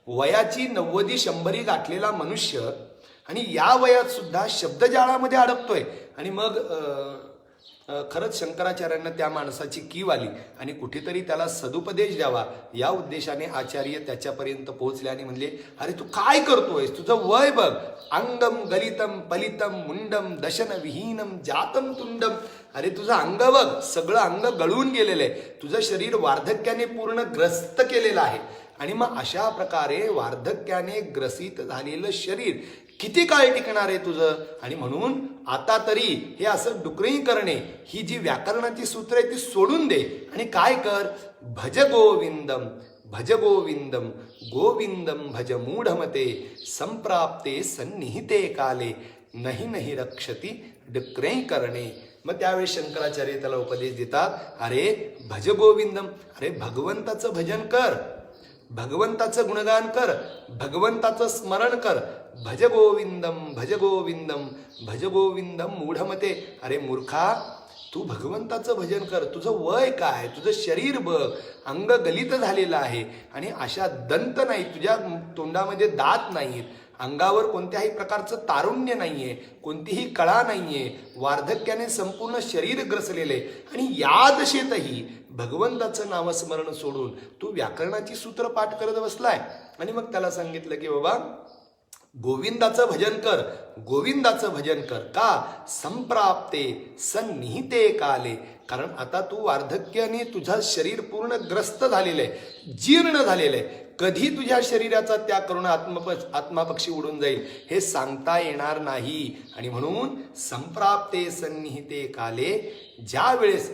वयाची 90-100 गाठलेला मनुष्य आणि या वयात सुद्धा शब्दजाळामध्ये अडकतोय. आणि मग खरंच शंकराचार्यांना त्या माणसाची कीव आली आणि कुठेतरी त्याला सदुपदेश द्यावा या उद्देशाने आचार्य त्याच्यापर्यंत पोहोचले आणि म्हणले, अरे तू काय करतोयस, तुझं वय बघ, अंगम गलितम पलितम मुंडम दशन विहीनम जातम तुंडम. अरे तुझं अंग बघ, सगळं अंग गळून गेलेलं आहे, तुझं शरीर वार्धक्याने पूर्ण ग्रस्त केलेलं आहे. आणि मग अशा प्रकारे वार्धक्याने ग्रसित झालेलं शरीर किती काळ टिकणार आहे तुझं? आणि म्हणून आता तरी हे असं डुकरी करणे, ही जी व्याकरणाची सूत्र आहे ती सोडून दे आणि काय कर, भज गोविंदम भज गोविंदम गोविंदम भज मूढमते संप्राप्ते सन्निहिते काले नहीं नहीं रक्षती डुकरे करणे. मग त्यावेळी शंकराचार्य त्याला उपदेश देतात, अरे भज गोविंदम, अरे भगवंताचं भजन कर, भगवंताचं गुणगान कर, भगवंताचं स्मरण कर. भज गोविंदम भज गोविंदम भज गोविंदम मूढमते. अरे मूर्खा, तू भगवंताचं भजन कर, तुझं वय काय, तुझं शरीर बघ, अंग गलित झालेलं आहे आणि अशा दंत नाही, तुझ्या तोंडामध्ये दात नाहीत, अंगावर कोणत्याही प्रकारचं तारुण्य नाहीये, कोणतीही कळा नाहीये, वार्धक्याने संपूर्ण शरीर ग्रसलेले आणि या दशेतही भगवंताचं नामस्मरण सोडून तू व्याकरणाची सूत्र पाठ करत बसलाय. आणि मग त्याला सांगितलं की बाबा गोविंदाचं भजन कर, गोविंदाचं भजन कर. का? संप्राप्ते सन्निहिते काले. कारण आता तू वार्धक्याने तुझं शरीर पूर्ण ग्रस्त झालेलं आहे, जीर्ण झालेलं आहे. कधी तुझ्या शरीराचा त्याग करून आत्मापक्षी उडून जाईल हे सांगता येणार नाही. आणि म्हणून संप्राप्ते सन्निहिते काले, ज्या वेळेस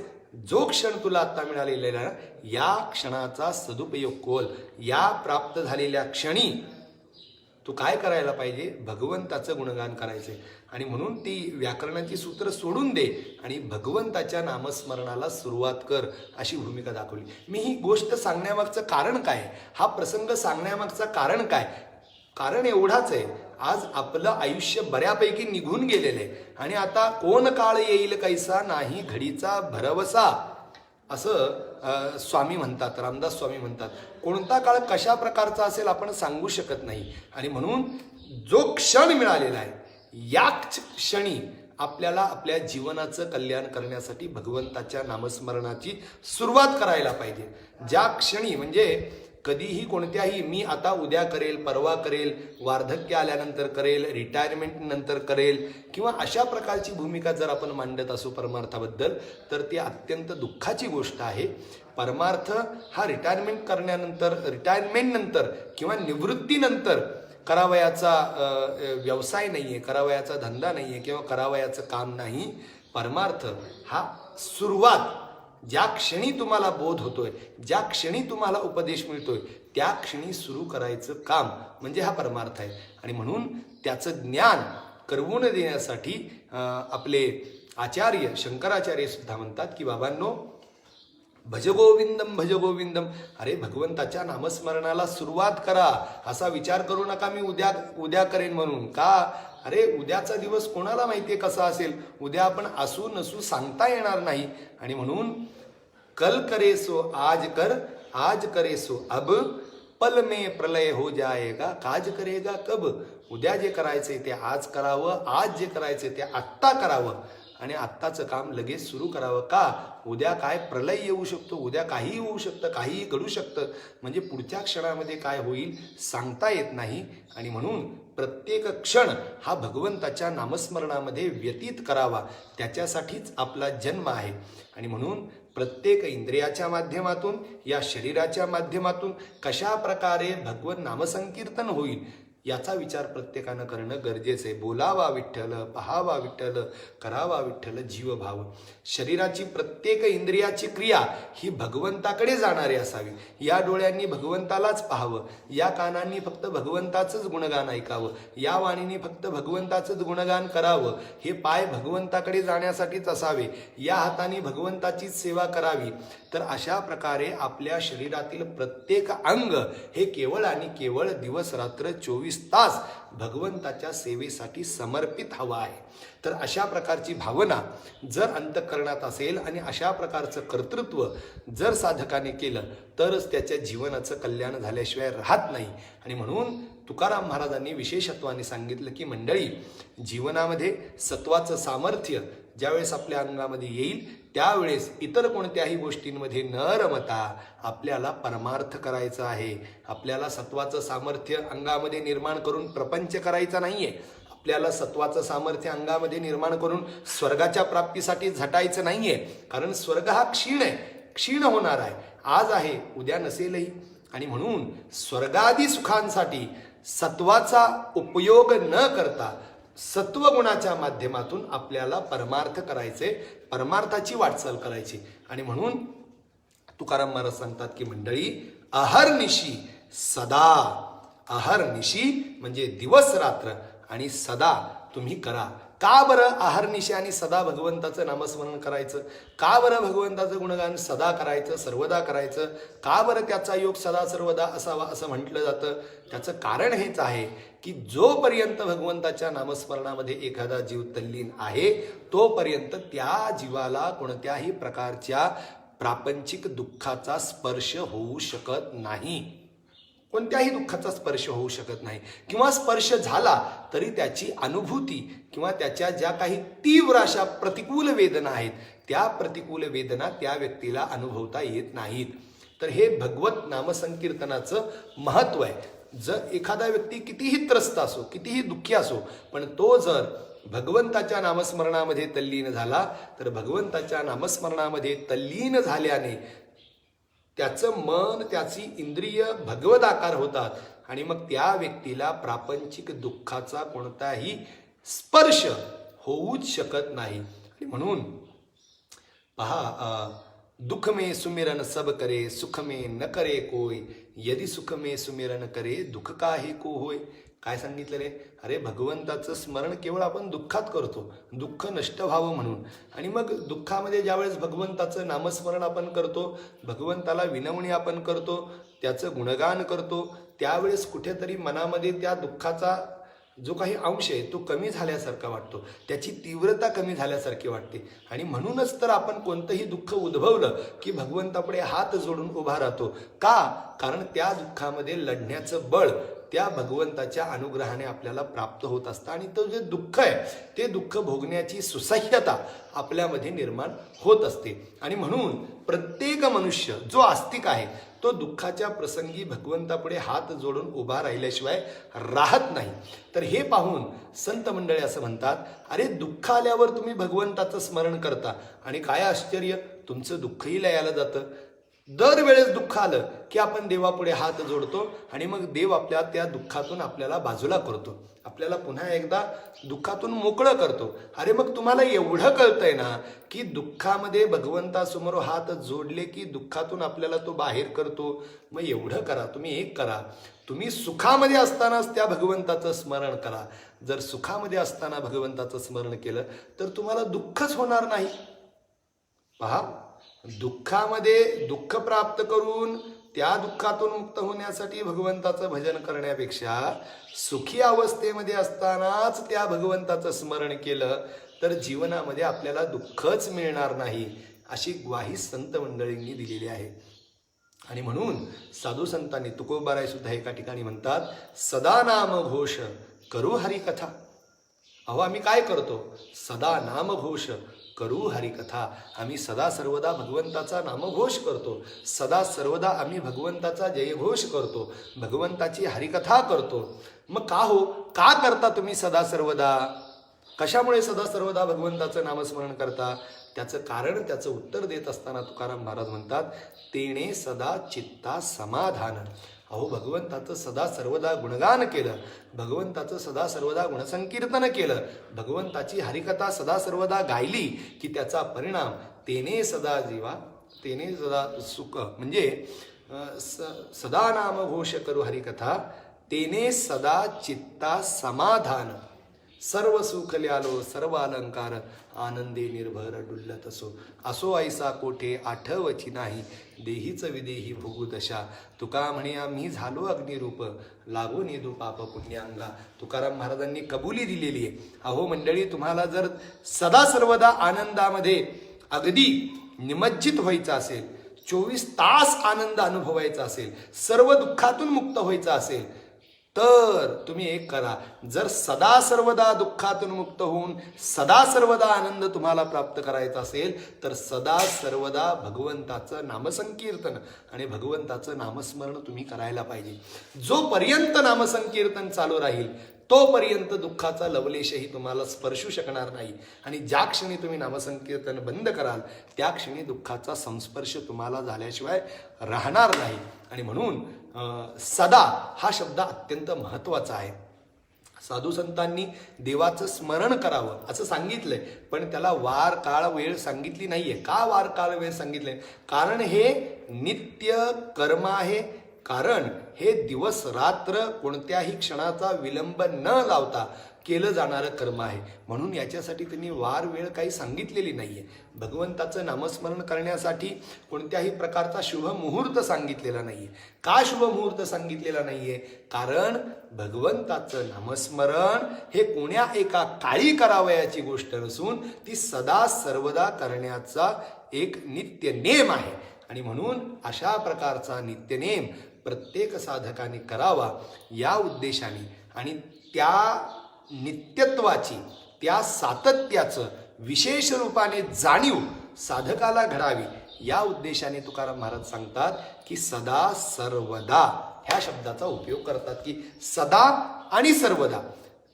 जो क्षण तुला आता मिळालेला आहे, या क्षणाचा सदुपयोग कोल. या प्राप्त झालेल्या क्षणी तू काय करायला पाहिजे? भगवंताचं गुणगान करायचे. आणि म्हणून ती व्याकरणाची सूत्र सोडून दे आणि भगवंताच्या नामस्मरणाला सुरुवात कर, अशी भूमिका दाखवली. मी ही गोष्ट सांगण्यामागचं कारण काय, हा प्रसंग सांगण्यामागचं कारण काय? कारण एवढाच आहे, आज आपलं आयुष्य बऱ्यापैकी निघून गेलेलं आहे आणि आता कोण काळ येईल कैसा नाही घडीचा भरवसा, असं स्वामी म्हणतात, रामदास स्वामी म्हणतात. कोणता काळ कशा प्रकारचा असेल आपण सांगू शकत नाही. आणि म्हणून जो क्षण मिळालेला आहे, याच क्षणी आपल्याला आपल्या जीवनाचं कल्याण करण्यासाठी भगवंताच्या नामस्मरणाची सुरुवात करायला पाहिजे. ज्या क्षणी म्हणजे कधीही कोणत्याही, मी आता उद्या करेल, परवा करेल, वार्धक्य आल्यानंतर करेल, रिटायरमेंट नंतर करेल, किंवा अशा प्रकारची भूमिका जर आपण मांडत असू परमार्थाबद्दल, तर ती अत्यंत दुःखाची गोष्ट आहे. परमार्थ हा रिटायरमेंट नंतर किंवा निवृत्तीनंतर करावयाचा व्यवसाय नाहीये, करावयाचा धंदा नाहीये किंवा करावयाचं काम नाही. परमार्थ हा सुरुवात, ज्या क्षणी तुम्हाला बोध होतोय, ज्या क्षणी तुम्हाला उपदेश मिळतोय, त्या क्षणी सुरू करायचं काम म्हणजे हा परमार्थ आहे. आणि म्हणून त्याचं ज्ञान करवून देण्यासाठी आपले आचार्य शंकराचार्य सुद्धा म्हणतात की बाबांनो, भज गोविंदम भज गोविंदम. अरे भगवंताच्या नामस्मरणाला सुरुवात करा. असा विचार करू नका मी उद्या करेन म्हणून. का? अरे उद्याचा दिवस कोणाला माहितीये कसा असेल, उद्या आपण असू नसू सांगता येणार नाही. आणि म्हणून कल करे सो आज कर, आज करे सो अब, पल में प्रलय हो जाएगा काज करेगा कब. उद्या जे करायचंय ते आज करावं, आज जे करायचंय ते आत्ता करावं आणि आत्ताचं काम लगेच सुरू करावं. का? उद्या काय प्रलय येऊ शकतो, उद्या काहीही होऊ शकतं, काहीही घडू शकतं. म्हणजे पुढच्या क्षणामध्ये काय होईल सांगता येत नाही. आणि म्हणून प्रत्येक क्षण हा भगवंताच्या नामस्मरणामध्ये व्यतीत करावा, त्याच्यासाठीच आपला जन्म आहे. आणि म्हणून प्रत्येक इंद्रियाच्या माध्यमातून, या शरीराच्या माध्यमातून कशा प्रकारे भगवत नामसंकीर्तन होईल याचा विचार प्रत्येकानं करणं गरजेचं आहे. बोलावा विठ्ठल, पहावा विठ्ठल, करावा विठ्ठल जीवभाव. शरीराची प्रत्येक इंद्रियाची क्रिया ही भगवंताकडे जाणारी असावी. या डोळ्यांनी भगवंतालाच पाहावं, या कानांनी फक्त भगवंताचंच गुणगान ऐकावं, या वाणीने फक्त भगवंताचंच गुणगान करावं. हे पाय भगवंताकडे जाण्यासाठीच असावे, या हाताने भगवंताचीच सेवा करावी. तर अशा प्रकारे आपल्या शरीरातील प्रत्येक अंग हे केवळ आणि केवळ दिवस रात्र 24 तास भगवंताच्या सेवेसाठी समर्पित हवा आहे. तर अशा प्रकारची भावना जर अंतःकरणात असेल आणि अशा प्रकारचं कर्तृत्व जर साधकाने केलं तरच त्याच्या जीवनाचं कल्याण झाल्याशिवाय राहत नाही. आणि म्हणून तुकाराम महाराजांनी विशेषत्वाने सांगितलं की मंडळी, जीवनामध्ये सत्वाचं सामर्थ्य ज्यावेळेस आपल्या अंगामध्ये येईल त्यावेळेस इतर कोणत्याही गोष्टींमध्ये न रमता आपल्याला परमार्थ करायचा आहे. आपल्याला सत्वाचं सामर्थ्य अंगामध्ये निर्माण करून प्रपंच करायचा नाहीये. आपल्याला सत्वाचं सामर्थ्य अंगामध्ये निर्माण करून स्वर्गाच्या प्राप्तीसाठी झटायचं नाहीये. कारण स्वर्ग हा क्षीण आहे, क्षीण होणार आहे, आज आहे उद्या नसेलही. आणि म्हणून स्वर्गादी सुखांसाठी सत्वाचा उपयोग न करता सत्वगुणाच्या माध्यमातून आपल्याला परमार्थ करायचे, परमार्थाची वाटचाल करायची. आणि म्हणून तुकाराम महाराज सांगतात की मंडळी, अहर्निशी सदा, अहर्निशी म्हणजे दिवस रात्र आणि सदा तुम्ही करा. का बरं अहर्निशी आणि सदा भगवंताचं नामस्मरण करायचं? का बरं भगवंताचं गुणगान सदा करायचं, सर्वदा करायचं? का बरं त्याचा योग सदा सर्वदा असावा असं म्हटलं जातं? त्याचं कारण हेच आहे की जोपर्यंत भगवंताच्या नामस्मरणामध्ये एखादा जीव तल्लीन आहे तोपर्यंत त्या जीवाला कोणत्याही प्रकारच्या प्रापंचिक दुःखाचा स्पर्श होऊ शकत नाही. कोणत्याही दुःखाचा स्पर्श होऊ शकत नाही. किंवा स्पर्श झाला तरी त्याची अनुभूती किंवा त्याच्या ज्या काही तीव्र अशा प्रतिकूल वेदना आहेत त्या प्रतिकूल वेदना त्या व्यक्तीला अनुभवता येत नाहीत. तर हे भगवत नामसंकीर्तनाचं महत्व आहे. जर एखादा व्यक्ती कितीही त्रस्त असो, कितीही दुःखी असो, पण तो जर भगवंताच्या नामस्मरणामध्ये तल्लीन झाला तर भगवंताच्या नामस्मरणामध्ये तल्लीन झाल्याने त्याचं मन, त्याची इंद्रिय भगवदाकार होतात आणि मग त्या व्यक्तीला प्रापंचिक दुःखाचा कोणताही स्पर्श होऊच शकत नाही. आणि म्हणून पहा, दुख में सुमिरन सब करे, सुख में न करे कोय, यदि सुख में सुमिरन करे दुःख काहे को होय. काय सांगितलं रे? अरे भगवंताचं स्मरण केवळ आपण दुःखात करतो, दुःख नष्ट व्हावं म्हणून. आणि मग दुःखामध्ये ज्यावेळेस भगवंताचं नामस्मरण आपण करतो, भगवंताला विनवणी आपण करतो, त्याचं गुणगान करतो, त्यावेळेस कुठेतरी मनामध्ये त्या दुःखाचा जो काही अंश आहे तो कमी झाल्यासारखा वाटतो, त्याची तीव्रता कमी झाल्यासारखी वाटते. आणि म्हणूनच तर आपण कोणतंही दुःख उद्भवलं की भगवंतापुढे हात जोडून उभा राहतो. का? कारण त्या दुःखामध्ये लढण्याचं बळ त्या भगवंताच्या अनुग्रहाने आपल्याला प्राप्त होत असतं आणि तो जे दुःख आहे ते दुःख भोगण्याची सुसह्यता आपल्यामध्ये निर्माण होत असते. आणि म्हणून प्रत्येक मनुष्य जो आस्तिक आहे तो दुःखाच्या प्रसंगी भगवंतापुढे हात जोडून उभा राहिल्याशिवाय राहत नाही. तर हे पाहून संत मंडळी असं म्हणतात, अरे दुःख आल्यावर तुम्ही भगवंताचं स्मरण करता आणि काय आश्चर्य, तुमचं दुःखही लयाला जातं. दरवेळेस दुःख आलं की आपण देवापुढे हात जोडतो आणि मग देव आपल्या त्या दुःखातून आपल्याला बाजूला करतो, आपल्याला पुन्हा एकदा दुःखातून मोकळं करतो. अरे मग तुम्हाला एवढं कळतंय ना की दुःखामध्ये भगवंतासमोर हात जोडले की दुःखातून आपल्याला तो बाहेर करतो. मग एवढं करा, तुम्ही एक करा, तुम्ही सुखामध्ये असतानाच त्या भगवंताचं स्मरण करा. जर सुखामध्ये असताना भगवंताचं स्मरण केलं तर तुम्हाला दुःखच होणार नाही. पहा, दुःखामध्ये दुःख प्राप्त करून त्या दुःखातून मुक्त होण्यासाठी भगवंताचं भजन करण्यापेक्षा सुखी अवस्थेमध्ये असतानाच त्या भगवंताचं स्मरण केलं तर जीवनामध्ये आपल्याला दुःखच मिळणार नाही, अशी ग्वाही संत मंडळींनी दिलेली आहे. आणि म्हणून साधू संतांनी, तुकोबाराय सुद्धा एका ठिकाणी म्हणतात, सदा नाम घोष करू हरिकथा. अहो आम्ही काय करतो? सदा नामघोष करू हरिकथा. आम्ही सदा सर्वदा भगवंताचा नामघोष करतो, सदा सर्वदा आम्ही भगवंताचा जयघोष करतो, भगवंताची हरिकथा करतो. मग का हो, का करता तुम्ही सदा सर्वदा? कशामुळे सदा सर्वदा भगवंताचं नामस्मरण करता? त्याचं कारण, त्याचं उत्तर देत असताना तुकाराम महाराज म्हणतात, तेने सदा चित्ता समाधान. अहो भगवंताचं सदा सर्वदा गुणगान केलं, भगवंताचं सदा सर्वदा गुणसंकीर्तन केलं, भगवंताची हरिकथा सदा सर्वदा गायली की त्याचा परिणाम तेने सदा जीवा, तेने सदा सुख, म्हणजे सदा नाम घोष करू हरिकथा, तेने सदा चित्ता समाधान. सर्व सुख ल्यालो सर्व अलंकार, आनंदे निर्भर डुल्लत असो ऐसा कोठे आठवची नाही, देहीच विदेही भोगू दशा. तुका म्हणे आम्ही झालो अग्निरूप, लागो नेदू पाप पुण्यांगा. तुकाराम महाराजांनी कबुली दिलेली आहे. अहो मंडळी, तुम्हाला जर सदा सर्वदा आनंदामध्ये अगदी निमज्जित व्हायचं असेल, 24 तास आनंद अनुभवायचा असेल, सर्व दुःखातून मुक्त व्हायचं असेल, तर तुम्ही एक करा. जर सदा सर्वदा दुःखातून मुक्त होऊन सदा सर्वदा आनंद तुम्हाला प्राप्त करायचा असेल तर सदा सर्वदा भगवंताचं नामसंकीर्तन आणि भगवंताचं नामस्मरण तुम्ही करायला पाहिजे. जोपर्यंत नामसंकीर्तन चालू राहील तोपर्यंत दुःखाचा लवलेशही तुम्हाला स्पर्शू शकणार नाही. आणि ज्या क्षणी तुम्ही नामसंकीर्तन बंद कराल त्या क्षणी दुःखाचा संस्पर्श तुम्हाला झाल्याशिवाय राहणार नाही. आणि म्हणून सदा हा शब्द अत्यंत महत्त्वाचा आहे. साधू संतांनी देवाचं स्मरण करावं असं सांगितलंय, पण त्याला वार काळ वेळ सांगितली नाहीये. का वार काळ वेळ सांगितलंय? कारण हे नित्य कर्म आहे. कारण हे दिवस रात्र कोणत्याही क्षणाचा विलंब न लावता केलं जाणारं कर्म आहे. म्हणून याच्यासाठी त्यांनी वार वेळ काही सांगितलेली नाहीये. भगवंताचं नामस्मरण करण्यासाठी कोणत्याही प्रकारचा शुभ मुहूर्त सांगितलेला नाहीये. का शुभ मुहूर्त सांगितलेला नाहीये? कारण भगवंताचं नामस्मरण हे कोण्या एका काळी करावयाची गोष्ट नसून ती सदा सर्वदा करण्याचा एक नित्य नेम आहे. आणि म्हणून अशा प्रकारचा नित्यनेम प्रत्येक साधकाने करावा या उद्देशाने आणि त्या नित्यत्वाची, त्या सातत्याचं विशेष रूपाने जाणीव साधकाला घडावी या उद्देशाने तुकाराम महाराज सांगतात की सदा सर्वदा ह्या शब्दाचा उपयोग करतात. की सदा आणि सर्वदा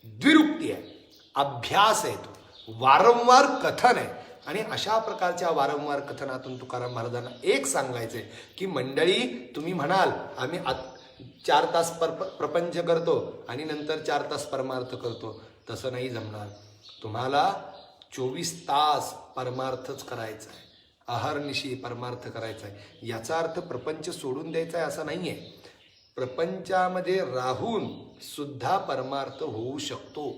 द्विरुक्ती आहे, अभ्यास आहे, तो वारंवार कथन आहे. आणि अशा प्रकारच्या वारंवार कथनातून तुकाराम महाराजांना एक सांगायचंय की मंडळी, तुम्ही म्हणाल आम्ही 4 तास प्रपंच करतो आणि नंतर 4 तास परमार्थ करतो, तसं नाही जमणार. तुम्हाला 24 तास परमार्थच करायचा आहे, अहर्निशी परमार्थ करायचा आहे. याचा अर्थ प्रपंच सोडून द्यायचा आहे असं नाहीये. प्रपंचामध्ये राहून सुद्धा परमार्थ होऊ शकतो,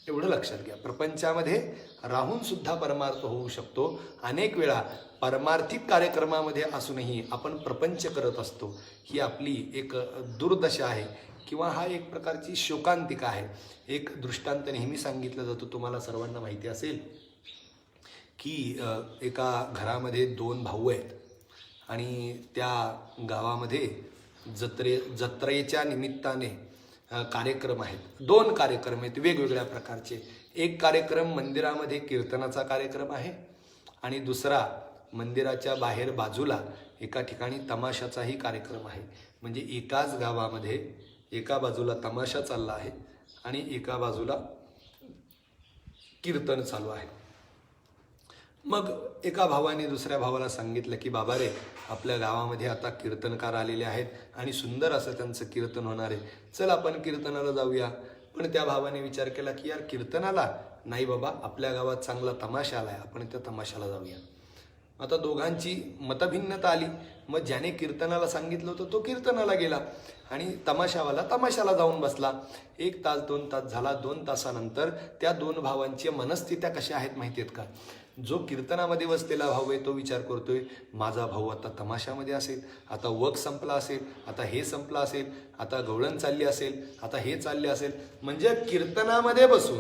एवढं लक्षात घ्या. प्रपंचामध्ये राहून सुद्धा परमार्थ होऊ शकतो. अनेक वेळा परमार्थिक कार्यक्रमामध्ये असूनही आपण प्रपंच करत असतो. ही आपली एक दुर्दशा आहे किंवा हा एक प्रकारची शोकांतिका आहे. एक दृष्टांत नेहमी सांगितलं जातो, तुम्हाला सर्वांना माहिती असेल की एका घरामध्ये 2 भाऊ आहेत आणि त्या गावामध्ये जत्रेच्या निमित्ताने कार्यक्रम आहेत. 2 कार्यक्रम आहेत वेगवेगळ्या प्रकारचे. एक कार्यक्रम मंदिरामध्ये कीर्तनाचा कार्यक्रम आहे आणि दुसरा मंदिराच्या बाहेर बाजूला एका ठिकाणी तमाशाचाही कार्यक्रम आहे. म्हणजे एकाच गावामध्ये एका बाजूला तमाशा चालला आहे आणि एका बाजूला कीर्तन चालू आहे. मग एका भावाने दुसऱ्या भावाला सांगितलं की बाबा रे, आपल्या गावामध्ये आता कीर्तनकार आलेले आहेत आणि सुंदर असं त्यांचं कीर्तन होणार आहे, चल आपण कीर्तनाला जाऊया. पण त्या भावाने विचार केला की यार कीर्तनाला नाही बाबा, आपल्या गावात चांगला तमाशा आलाय, आपण त्या तमाशाला जाऊया. आता दोघांची मतभिन्नता आली. मग ज्याने कीर्तनाला सांगितलं होतं तो कीर्तनाला गेला आणि तमाशावाला तमाशाला जाऊन बसला. 1 तास 2 तास झाला. 2 तासानंतर त्या 2 भावांच्या मनस्थित्या कशा आहेत माहिती आहेत का? जो कीर्तनामध्ये बसलेला भाऊ आहे तो विचार करतोय माझा भाऊ आता तमाशामध्ये असेल, आता वग संपला असेल, आता हे संपला असेल, आता गवळण चालली असेल, आता हे चालले असेल. म्हणजे कीर्तनामध्ये बसून,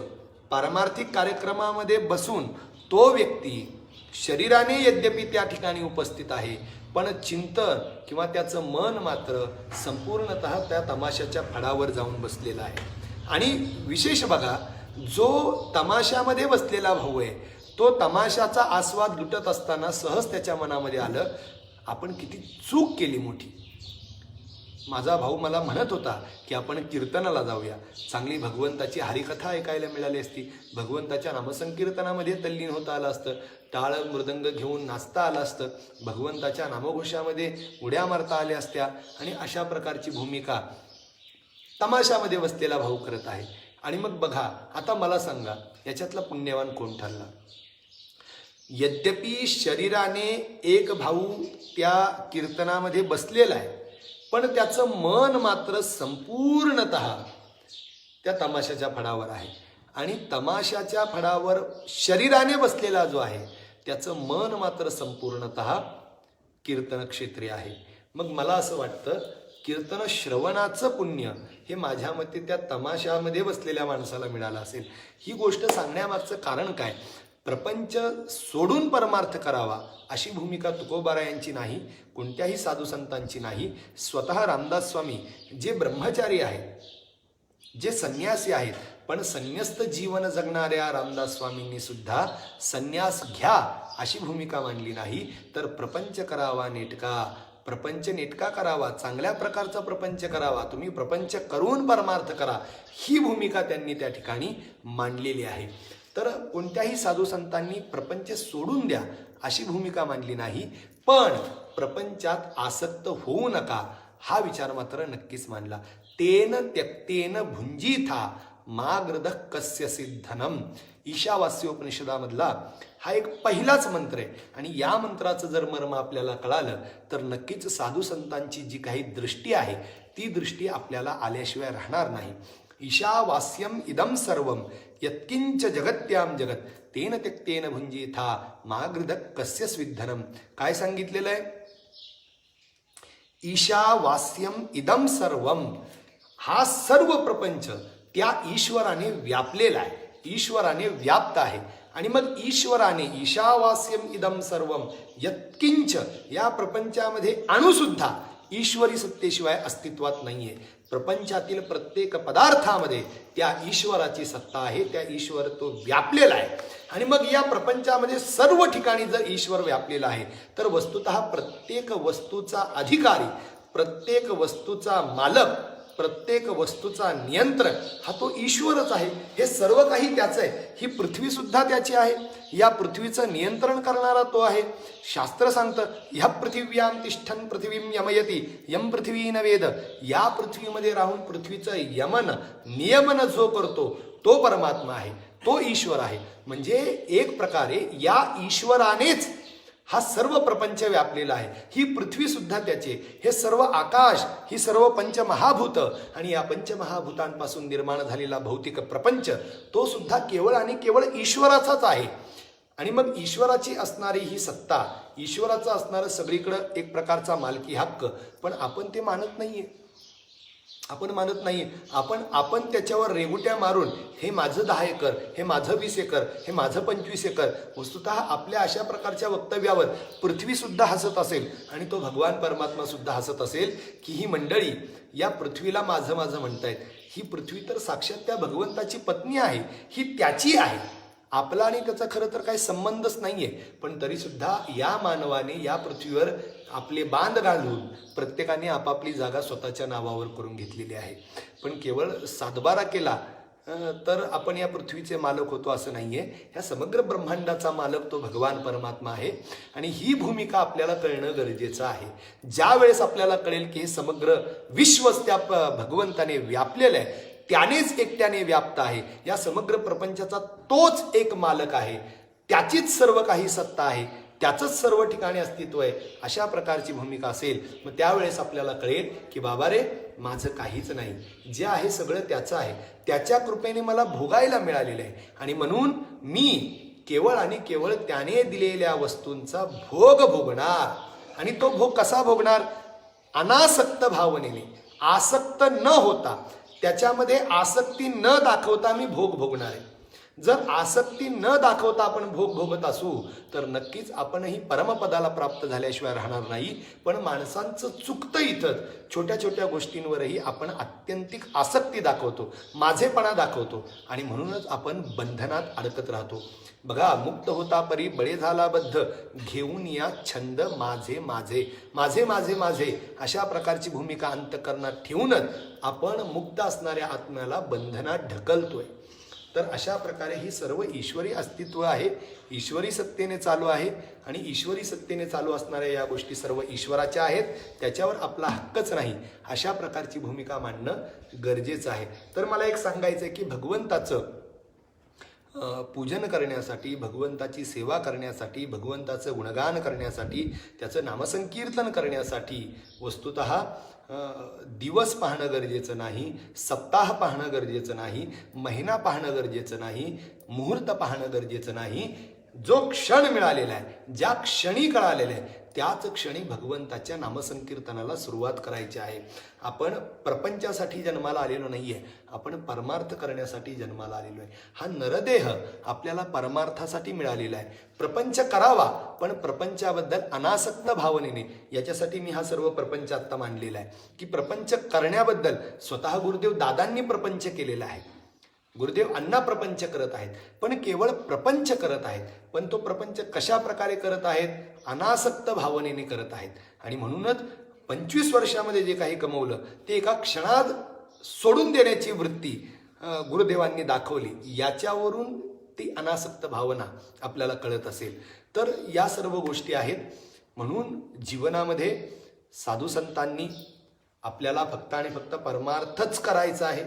पारमार्थिक कार्यक्रमामध्ये बसून तो व्यक्ती शरीराने यद्यपि त्या ठिकाणी उपस्थित आहे, पण चिंतन किंवा त्याचं मन मात्र संपूर्णतः त्या तमाशाच्या फडावर जाऊन बसलेलं आहे. आणि विशेष बघा, जो तमाशामध्ये बसलेला भाऊ आहे तो तमाशाचा आस्वाद लुटत असताना सहज त्याच्या मनामध्ये आलं आपण किती चूक केली मोठी. माझा भाऊ मला म्हणत होता की आपण कीर्तनाला जाऊया, चांगली भगवंताची हरिकथा ऐकायला मिळाली असती, भगवंताच्या नामसंकीर्तनामध्ये तल्लीन होता आलं असतं, टाळ मृदंग घेऊन नाचता आलं असतं, भगवंताच्या नामघोषामध्ये उड्या मारता आल्या असत्या. आणि अशा प्रकारची भूमिका तमाशामध्ये बसलेला भाऊ करत आहे. आणि मग बघा, आता मला सांगा याच्यातला पुण्यवान कोण ठरला? यद्यपि शरीराने एक भाऊ त्या कीर्तनामध्ये बसलेला आहे, पण त्याचं मन मात्र संपूर्णतः त्या तमाशाच्या फडावर आहे. आणि तमाशाच्या फडावर शरीराने बसलेला जो आहे त्याचं मन मात्र संपूर्णतः कीर्तन क्षेत्री आहे. मग मला असं वाटतं कीर्तन श्रवणाचं पुण्य हे माझ्या मते त्या तमाशामध्ये बसलेल्या माणसाला मिळालं असेल. ही गोष्ट सांगण्यामागचं कारण काय? प्रपंच सोडून परमार्थ करावा अशी भूमिका तुकोबारायांची नाही, कोणत्याही साधू संतांची नाही. स्वतः रामदास स्वामी जे ब्रह्मचारी आहेत, जे संन्यासी आहेत, पण संन्यस्त जीवन जगणाऱ्या रामदास स्वामींनी सुद्धा संन्यास घ्या अशी भूमिका मांडली नाही, तर प्रपंच करावा नेटका, प्रपंच नेटका करावा, चांगल्या प्रकारचा प्रपंच करावा, तुम्ही प्रपंच करून परमार्थ करा, ही भूमिका त्यांनी त्या ठिकाणी मांडलेली आहे. तर कोणत्याही साधू संतांनी प्रपंच सोडून द्या अशी भूमिका मांडली नाही, पण प्रपंचात आसक्त होऊ नका हा विचार मात्र नक्कीच मांडला. तेन त्यक्तेन भुंजीथा माग्रद कस्य सिद्धनम, ईशावास्योपनिषदामधला हा एक पहिलाच मंत्र आहे. आणि या मंत्राचं जर मर्म आपल्याला कळालं तर नक्कीच साधू संतांची जी काही दृष्टी आहे ती दृष्टी आपल्याला आल्याशिवाय राहणार नाही. ईशावास्यम इदम सर्वम यत्किंच जगत्याम जगत तेन त्यक्तेन भुंजीथा मागृध कस्य स्विद्धनम. काय सांगितलेलं आहे? ईशावास्यम इदम सर्वम, हा सर्व प्रपंच त्या ईश्वराने व्यापलेला आहे, ईश्वराने व्याप्त आहे. आणि मग ईश्वराने ईशावास्यम इदम सर्वम यत्किंच, या प्रपंचामध्ये अणुसुद्धा ईश्वरी सत्तेशिवाय अस्तित्वात नाहीये. प्रपंचातील प्रत्येक पदार्थामध्ये त्या ईश्वराची सत्ता आहे, त्या ईश्वर तो व्यापलेला आहे. आणि मग या प्रपंचामध्ये सर्व ठिकाणी जर ईश्वर व्यापलेला आहे तर वस्तुतः प्रत्येक वस्तूचा अधिकारी, प्रत्येक वस्तूचा मालक, प्रत्येक वस्तूचा नियंत्रक हा तो ईश्वरच आहे. हे सर्व काही त्याचं आहे. ही पृथ्वी सुद्धा त्याची आहे, या पृथ्वीचं नियंत्रण करणारा तो आहे. शास्त्र सांगतं ह्या पृथिव्यां तिष्ठन पृथ्वीम यमयती यम पृथ्वी न वेद, या पृथ्वीमध्ये राहून पृथ्वीचं यमन नियमन जो करतो तो परमात्मा आहे, तो ईश्वर आहे. म्हणजे एक प्रकारे या ईश्वरानेच हा सर्व प्रपंच व्यापलेला आहे. ही पृथ्वी सुद्धा त्याचे, हे सर्व आकाश, ही सर्व पंचमहाभूत आणि या पंचमहाभूतांपासून निर्माण झालेला भौतिक प्रपंच तो सुद्धा केवळ आणि केवळ ईश्वराचाच आहे. आणि मग ईश्वराची असणारी ही सत्ता, ईश्वराचं असणारं सगळीकडं एक प्रकारचा मालकी हक्क, पण आपण ते मानत नाहीये, आपण मानत नाही. आपण त्याच्यावर रेगुट्या मारून हे माझं 10 एकर, हे माझं 20 एकर, हे माझं 25 एकर. वस्तुतः आपल्या अशा प्रकारच्या वक्तव्यावर पृथ्वी सुद्धा हसत असेल आणि तो भगवान परमात्मा सुद्धा हसत असेल की ही मंडळी या पृथ्वीला माझं माझं म्हणतायत. ही पृथ्वी तर साक्षात त्या भगवंताची पत्नी आहे, ही त्याची आहे. आपला आणि त्याचा खरं तर काही संबंधच नाहीये, पण तरी सुद्धा या मानवाने या पृथ्वीवर आपले बांध घालून प्रत्येकाने आपापली जागा स्वतःच्या नावावर करून घेतलेली आहे. पण केवळ सातबारा केला तर आपण या पृथ्वीचे मालक होतो असं नाहीये. ह्या समग्र ब्रह्मांडाचा मालक तो भगवान परमात्मा आहे. आणि ही भूमिका आपल्याला कळणं गरजेचं आहे. ज्या वेळेस आपल्याला कळेल की हे समग्र विश्वच त्या भगवंताने व्यापलेलं आहे, त्यानेच एकट्याने व्याप्त आहे, या समग्र प्रपंचाचा तोच एक मालक आहे, त्याचीच सर्व काही सत्ता आहे, त्याचंच सर्व ठिकाणी अस्तित्व आहे, अशा प्रकारची भूमिका असेल मग त्यावेळेस आपल्याला कळेल की बाबा रे माझं काहीच नाही, जे आहे सगळं त्याचं आहे, त्याच्या कृपेने मला भोगायला मिळालेलं आहे. आणि म्हणून मी केवळ आणि केवळ त्याने दिलेल्या वस्तूंचा भोग भोगणार. आणि तो भोग कसा भोगणार? अनासक्त भावनेने, आसक्त न होता, त्याच्यामध्ये आसक्ती न दाखवता मी भोग भोगणार आहे. जर आसक्ती न दाखवता आपण भोग भोगत असू तर नक्कीच आपणही परमपदाला प्राप्त झाल्याशिवाय राहणार नाही. पण माणसांचं चुकतं इथंच, छोट्या छोट्या गोष्टींवरही आपण आत्यंतिक आसक्ती दाखवतो, माझेपणा दाखवतो आणि म्हणूनच आपण बंधनात अडकत राहतो. बघा, मुक्त होता परी बळे झाला बद्ध, घेऊन या छंद माझे माझे माझे माझे माझे, अशा प्रकारची भूमिका अंतःकरणात ठेवूनच आपण मुक्त असणाऱ्या आत्म्याला बंधनात ढकलतोय. तर अशा प्रकारे ही सर्व ईश्वरी अस्तित्व आहे, ईश्वरी सत्तेने चालू आहे आणि ईश्वरी सत्तेने चालू असणाऱ्या या गोष्टी सर्व ईश्वराच्या आहेत, त्याच्यावर आपला हक्कच नाही, अशा प्रकारची भूमिका मांडणं गरजेचं आहे. तर मला एक सांगायचं आहे की भगवंताचं पूजन करण्यासाठी, भगवंताची सेवा करण्यासाठी, भगवंताचं गुणगान करण्यासाठी, त्याचं नामसंकीर्तन करण्यासाठी वस्तुतः दिवस पाहणं गरजेचं नाही, सप्ताह पाहणं गरजेचं नाही, महिना पाहणं गरजेचं नाही, मुहूर्त पाहणं गरजेचं नाही. जो क्षण मिळालेला आहे, ज्या क्षणी कळालेलं आहे, त्याच क्षणी भगवंताच्या नामसंकीर्तनाला सुरुवात करायची आहे. आपण प्रपंचासाठी जन्माला आलेलो नाही आहे, आपण परमार्थ करण्यासाठी जन्माला आलेलो आहे. हा नरदेह आपल्याला परमार्थासाठी मिळालेला आहे. प्रपंच करावा, पण प्रपंचाबद्दल अनासक्त भावनेने. याच्यासाठी मी हा सर्व प्रपंच आत्ता मांडलेला आहे की प्रपंच करण्याबद्दल स्वतः गुरुदेव दादांनी प्रपंच केलेला आहे. गुरुदेव अण्णा प्रपंच करत आहेत, पण केवळ प्रपंच करत आहेत. पण तो प्रपंच कशा प्रकारे करत आहेत? अनासक्त भावनेने करत आहेत. आणि म्हणूनच 25 वर्षामध्ये जे काही कमवलं ते एका क्षणात सोडून देण्याची वृत्ती गुरुदेवांनी दाखवली. याच्यावरून ती अनासक्त भावना आपल्याला कळत असेल. तर या सर्व गोष्टी आहेत. म्हणून जीवनामध्ये साधू संतांनी आपल्याला फक्त आणि फक्त परमार्थच करायचा आहे,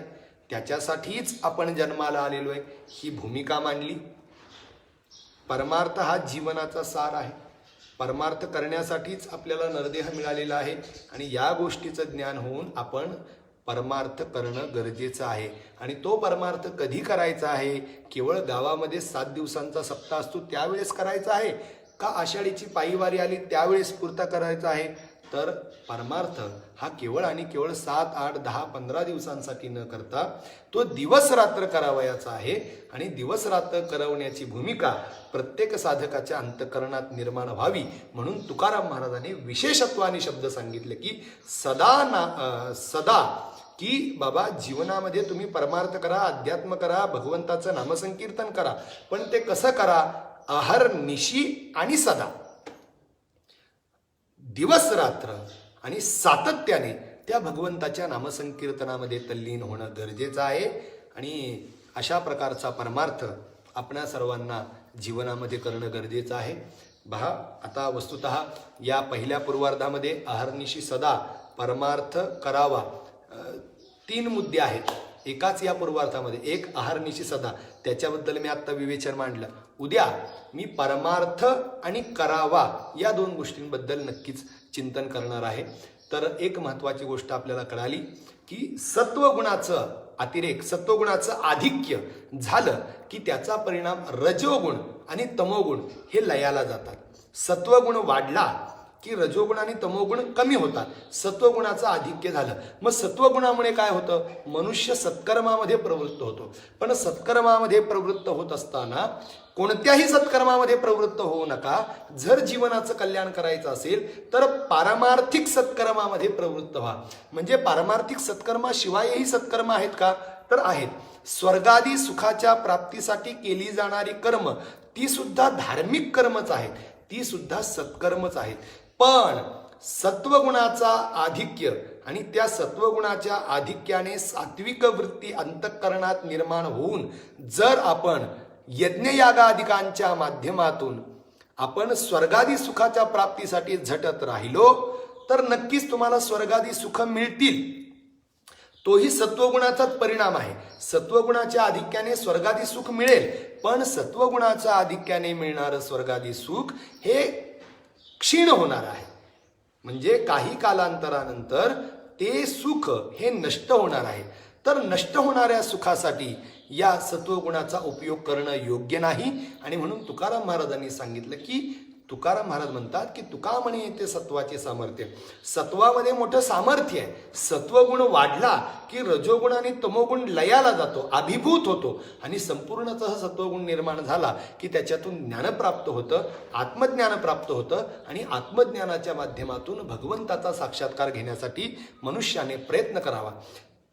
त्याच्यासाठीच आपण जन्माला आलेलो आहे, ही भूमिका मांडली. परमार्थ हा जीवनाचा सार आहे. परमार्थ करण्यासाठीच आपल्याला नरदेह मिळालेला आहे आणि या गोष्टीचं ज्ञान होऊन आपण परमार्थ करणं गरजेचं आहे. आणि तो परमार्थ कधी करायचा आहे? केवळ गावामध्ये 7 दिवसांचा सप्ताह असतो त्यावेळेस करायचा आहे का आषाढीची पायीवारी आली त्यावेळेस पुरता करायचा आहे? तर परमार्थ हा केवळ आणि केवळ 7, 8, 10, 15 दिवसांसाठी न करता तो दिवस रात्र करावयाचा आहे. आणि दिवस रात्र करवण्याची भूमिका प्रत्येक साधकाच्या अंतःकरणात निर्माण व्हावी म्हणून तुकाराम महाराजांनी विशेषत्वाने शब्द सांगितले की सदा की बाबा जीवनामध्ये तुम्ही परमार्थ करा, अध्यात्म करा, भगवंताचं नामसंकीर्तन करा. पण ते कसं करा? अहर्निशी आणि सदा, दिवस रात्र आणि सातत्याने त्या भगवंताच्या नामसंकीर्तनामध्ये तल्लीन होणं गरजेचं आहे. आणि अशा प्रकारचा परमार्थ आपणा सर्वांना जीवनामध्ये करणं गरजेचं आहे. पहा, आता वस्तुतः या पहिल्या पूर्वार्धामध्ये अहर्निशी सदा परमार्थ करावा 3 मुद्दे आहेत एकाच या पूर्वार्थामध्ये. एक अहर्निशी सदा, त्याच्याबद्दल मी आत्ता विवेचन मांडलं. उद्या मी परमार्थ आणि करावा या 2 गोष्टींबद्दल नक्कीच चिंतन करणार आहे. तर एक महत्त्वाची गोष्ट आपल्याला कळाली की सत्वगुणाचं अतिरेक, सत्वगुणाचं आधिक्य झालं की त्याचा परिणाम रजोगुण आणि तमोगुण हे लयाला जातात. सत्वगुण वाढला की रजोगुण आणि तमोगुण कमी होतात. सत्वगुणाचं आधिक्य झालं, मग सत्वगुणामुळे काय होतं? मनुष्य सत्कर्मामध्ये प्रवृत्त होतो. पण सत्कर्मामध्ये प्रवृत्त होत असताना कोणत्याही सत्कर्मामध्ये प्रवृत्त होऊ नका. जर जीवनाचं कल्याण करायचं असेल तर पारमार्थिक सत्कर्मामध्ये प्रवृत्त व्हा. म्हणजे पारमार्थिक सत्कर्माशिवायही सत्कर्म आहेत का? तर आहेत. स्वर्गादी सुखाच्या प्राप्तीसाठी केली जाणारी कर्म ती सुद्धा धार्मिक कर्मच आहेत, ती सुद्धा सत्कर्मच आहेत. पण सत्वगुणाचा आधिक्य आणि त्या सत्वगुणाच्या आधिक्याने सात्विक वृत्ती अंतःकरणात निर्माण होऊन जर आपण यज्ञयागादिकांच्या माध्यमातून आपण स्वर्गादी सुखाच्या प्राप्तीसाठी झटत राहिलो तर नक्कीच तुम्हाला स्वर्गादी सुख मिळतील. तोही सत्वगुणाचाच परिणाम आहे. सत्वगुणाच्या आधिक्याने स्वर्गादी सुख मिळेल, पण सत्वगुणाच्या आधिक्याने मिळणारं स्वर्गादी सुख हे क्षीण होणार आहे. म्हणजे काही कालांतरानंतर ते सुख हे नष्ट होणार आहे. तर नष्ट होणाऱ्या सुखासाठी या सत्वगुणाचा उपयोग करणं योग्य नाही. आणि म्हणून तुकाराम महाराजांनी सांगितलं की तुकाराम महाराज म्हणतात की तुका म्हणे येते सत्वाचे सामर्थ्य. सत्वामध्ये मोठं सामर्थ्य आहे. सत्वगुण वाढला की रजोगुण आणि तमोगुण लयाला जातो, अभिभूत होतो आणि संपूर्णतः सत्वगुण निर्माण झाला की त्याच्यातून ज्ञान प्राप्त होतं, आत्मज्ञान प्राप्त होतं आणि आत्मज्ञानाच्या माध्यमातून भगवंताचा साक्षात्कार घेण्यासाठी मनुष्याने प्रयत्न करावा.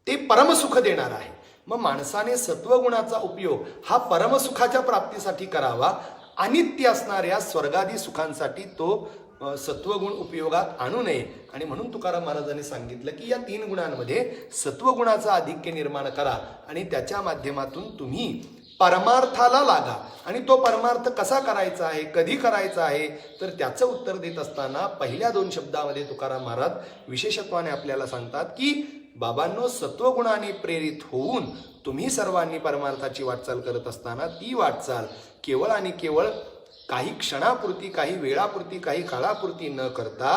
ते परमसुख देणार आहे. मग माणसाने सत्वगुणाचा उपयोग हा परमसुखाच्या प्राप्तीसाठी करावा. अनित्य असणाऱ्या स्वर्गादी सुखांसाठी तो सत्वगुण उपयोगात आणू नये. आणि म्हणून तुकाराम महाराजांनी सांगितलं की या 3 गुणांमध्ये सत्वगुणाचा आधिक्य निर्माण करा आणि त्याच्या माध्यमातून तुम्ही परमार्थाला लागा. आणि तो परमार्थ कसा करायचा आहे, कधी करायचा आहे, तर त्याचं उत्तर देत असताना पहिल्या 2 शब्दामध्ये तुकाराम महाराज विशेषत्वाने आपल्याला सांगतात की बाबांनो, सत्वगुणाने प्रेरित होऊन तुम्ही सर्वांनी परमार्थाची वाटचाल करत असताना ती वाटचाल केवळ आणि केवळ काही क्षणापुरती, काही वेळापुरती, काही काळापुरती न करता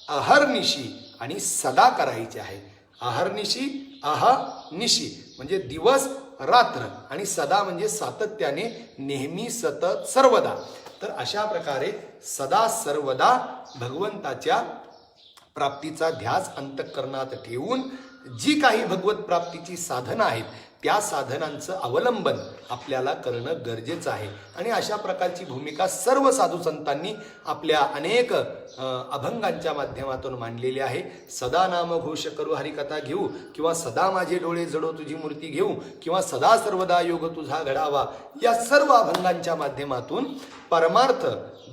अहर्निशी आणि सदा करायची आहे. अहर्निशी, अहनिशी म्हणजे दिवस रात्र आणि सदा म्हणजे सातत्याने, नेहमी, सतत, सर्वदा. तर अशा प्रकारे सदा सर्वदा भगवंताच्या प्राप्तीचा ध्यास अंतःकरणात ठेवून जी काही भगवत प्राप्तीची साधनं आहेत त्या साधनांचं अवलंबन आपल्याला करणं गरजेचं आहे. आणि अशा प्रकारची भूमिका सर्व साधू संतांनी आपल्या अनेक अभंगांच्या माध्यमातून मांडलेली आहे. सदा नाम घोष करू हरिकथा घेऊ, किंवा सदा माझे डोळे जडो तुझी मूर्ती घेऊ, किंवा सदा सर्वदा योग तुझा घडावा, या सर्व अभंगांच्या माध्यमातून परमार्थ,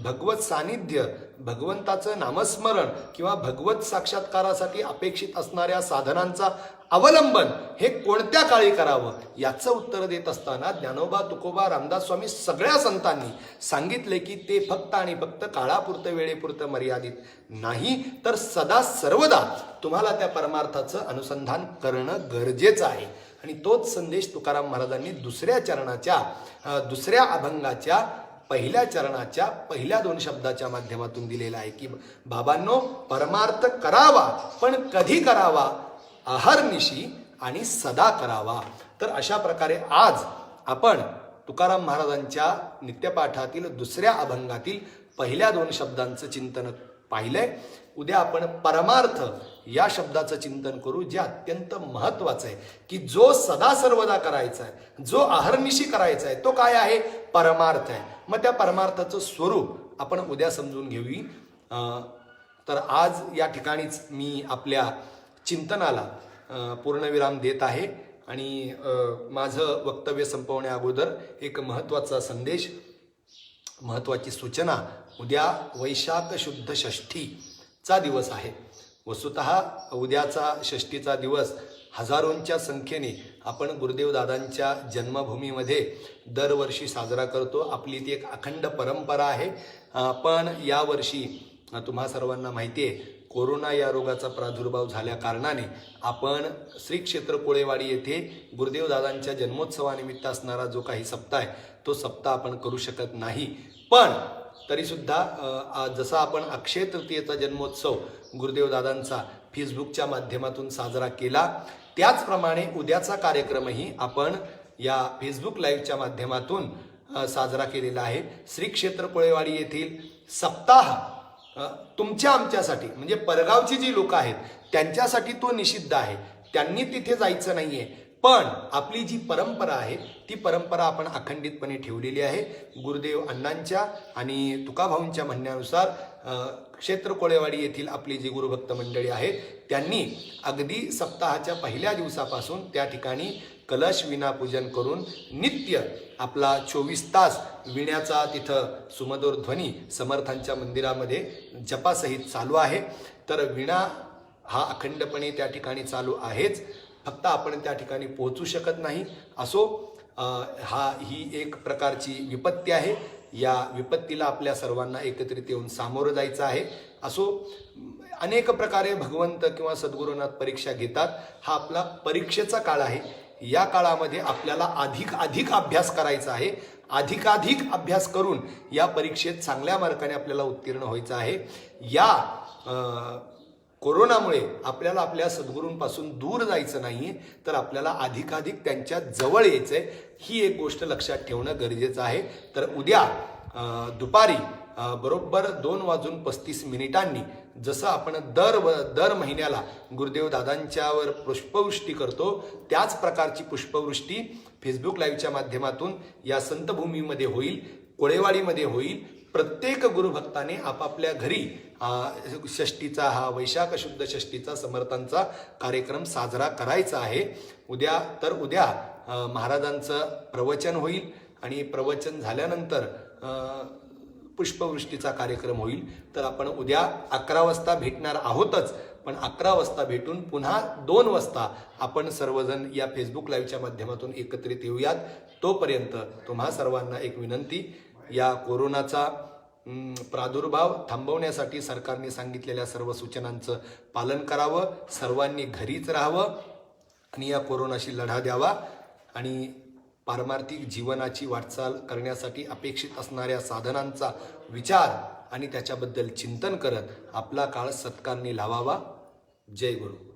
भगवत सानिध्य, भगवंताचं नामस्मरण किंवा भगवत साक्षात्कारासाठी अपेक्षित असणाऱ्या साधनांचा अवलंबन हे कोणत्या काळी करावं याचं उत्तर देत असताना ज्ञानोबा, तुकोबा, रामदास स्वामी सगळ्या संतांनी सांगितले की ते फक्त आणि फक्त काळापुरतं, वेळेपुरतं मर्यादित नाही, तर सदा सर्वदा तुम्हाला त्या परमार्थाचं अनुसंधान करणं गरजेचं आहे. आणि तोच संदेश तुकाराम महाराजांनी दुसऱ्या अभंगाच्या पहिल्या चरणाच्या पहिल्या 2 शब्दाच्या माध्यमातून दिलेला आहे की बाबांनो, परमार्थ करावा, पण कधी करावा, अहर्निशी आणि सदा करावा. तर अशा प्रकारे आज आपण तुकाराम महाराजांच्या नित्यपाठातील दुसऱ्या अभंगातील पहिल्या 2 शब्दांचं चिंतन पाहिलंय. उद्या आपण परमार्थ या शब्दाचं चिंतन करू, जे अत्यंत महत्वाचं आहे की जो सदा सर्वदा करायचा आहे, जो अहर्निशी करायचा आहे, तो काय आहे, परमार्थ आहे. मग त्या परमार्थाचं स्वरूप आपण उद्या समजून घेऊ. तर आज या ठिकाणीच मी आपल्या चिंतनाला पूर्णविराम देत आहे. आणि माझं वक्तव्य संपवण्या अगोदर एक महत्त्वाचा संदेश, महत्त्वाची सूचना. उद्या वैशाख शुद्ध षष्ठीचा दिवस आहे. वस्तुतः उद्याचा षष्ठीचा दिवस हजारोंच्या संख्येने आपण गुरुदेव दादांच्या जन्मभूमीमध्ये दरवर्षी साजरा करतो. आपली ती एक अखंड परंपरा आहे. पण यावर्षी तुम्हा सर्वांना माहिती आहे, कोरोना या रोगाचा प्रादुर्भाव झाल्या कारणाने आपण श्री क्षेत्र कोळेवाडी येथे गुरुदेव दादांच्या जन्मोत्सवानिमित्त असणारा जो काही सप्ताह आहे तो सप्ताह आपण करू शकत नाही. पण तरीसुद्धा जसा आपण अक्षय तृतीयेचा जन्मोत्सव गुरुदेव दादांचा फेसबुकच्या माध्यमातून साजरा केला, त्याचप्रमाणे उद्याचा कार्यक्रमही आपण या फेसबुक लाईव्हच्या माध्यमातून साजरा केलेला आहे. श्री क्षेत्र कोळेवाडी येथील सप्ताह तुमच्या आमच्यासाठी म्हणजे परगावची जी लोक आहेत त्यांच्यासाठी तो निषिद्ध आहे. त्यांनी तिथे जायचं नाहीये. पण आपली जी परंपरा आहे ती परंपरा आपण अखंडितपणे ठेवलेली आहे. गुरुदेव अण्णांच्या आणि तुकाभाऊंच्या म्हणण्यानुसार क्षेत्र कोळेवाडी येथील आपली जी गुरुभक्त मंडळी आहेत त्यांनी अगदी सप्ताहाच्या पहिल्या दिवसापासून त्या ठिकाणी कलश विना पूजन करून नित्य आपला 24 तास विण्याचा तिथं सुमधुर ध्वनी समर्थांच्या मंदिरामध्ये जपासहित चालू आहे. तर विणा हा अखंडपणे त्या ठिकाणी चालू आहेच, फक्त आपण त्या ठिकाणी पोहोचू शकत नाही. असो, ही एक प्रकारची विपत्ती आहे. या विपत्तीला आपल्या सर्वांना एकत्रित येऊन सामोरं जायचं आहे. असो, अनेक प्रकारे भगवंत किंवा सद्गुरुनाथ परीक्षा घेतात. हा आपला परीक्षेचा काळ आहे. या काळामध्ये आपल्याला अधिक अभ्यास करायचा आहे. अधिकाधिक अभ्यास करून या परीक्षेत चांगल्या मार्काने आपल्याला उत्तीर्ण व्हायचं आहे. या कोरोनामुळे आपल्याला आपल्या सद्गुरूंपासून दूर जायचं नाहीये, तर आपल्याला अधिकाधिक त्यांच्या जवळ यायचंय. ही एक गोष्ट लक्षात ठेवणं गरजेचं आहे. तर उद्या दुपारी बरोबर 2:35 जसं आपण दर महिन्याला गुरुदेव दादांच्यावर पुष्पवृष्टी करतो, त्याच प्रकारची पुष्पवृष्टी फेसबुक लाईव्हच्या माध्यमातून या संतभूमीमध्ये होईल, कोळेवाडीमध्ये होईल. प्रत्येक गुरुभक्ताने आपापल्या घरी षष्टीचा, हा वैशाख शुद्ध षष्टीचा समर्थांचा कार्यक्रम साजरा करायचा आहे. उद्या महाराजांचं प्रवचन होईल आणि प्रवचन झाल्यानंतर पुष्पवृष्टीचा कार्यक्रम होईल. तर आपण उद्या 11 वाजता भेटणार आहोतच, पण 11 वाजता भेटून पुन्हा 2 वाजता आपण सर्वजण या फेसबुक लाईव्हच्या माध्यमातून एकत्रित येऊयात. तोपर्यंत तुम्हा सर्वांना एक विनंती, या कोरोनाचा प्रादुर्भाव थांबवण्यासाठी सरकारने सांगितलेल्या सर्व सूचनांचं पालन करावं, सर्वांनी घरीच राहावं आणि या कोरोनाशी लढा द्यावा आणि पारमार्थिक जीवनाची वाटचाल करण्यासाठी अपेक्षित असणाऱ्या साधनांचा विचार आणि त्याच्याबद्दल चिंतन करत आपला काळ सत्कारने लावावा. जय गुरु.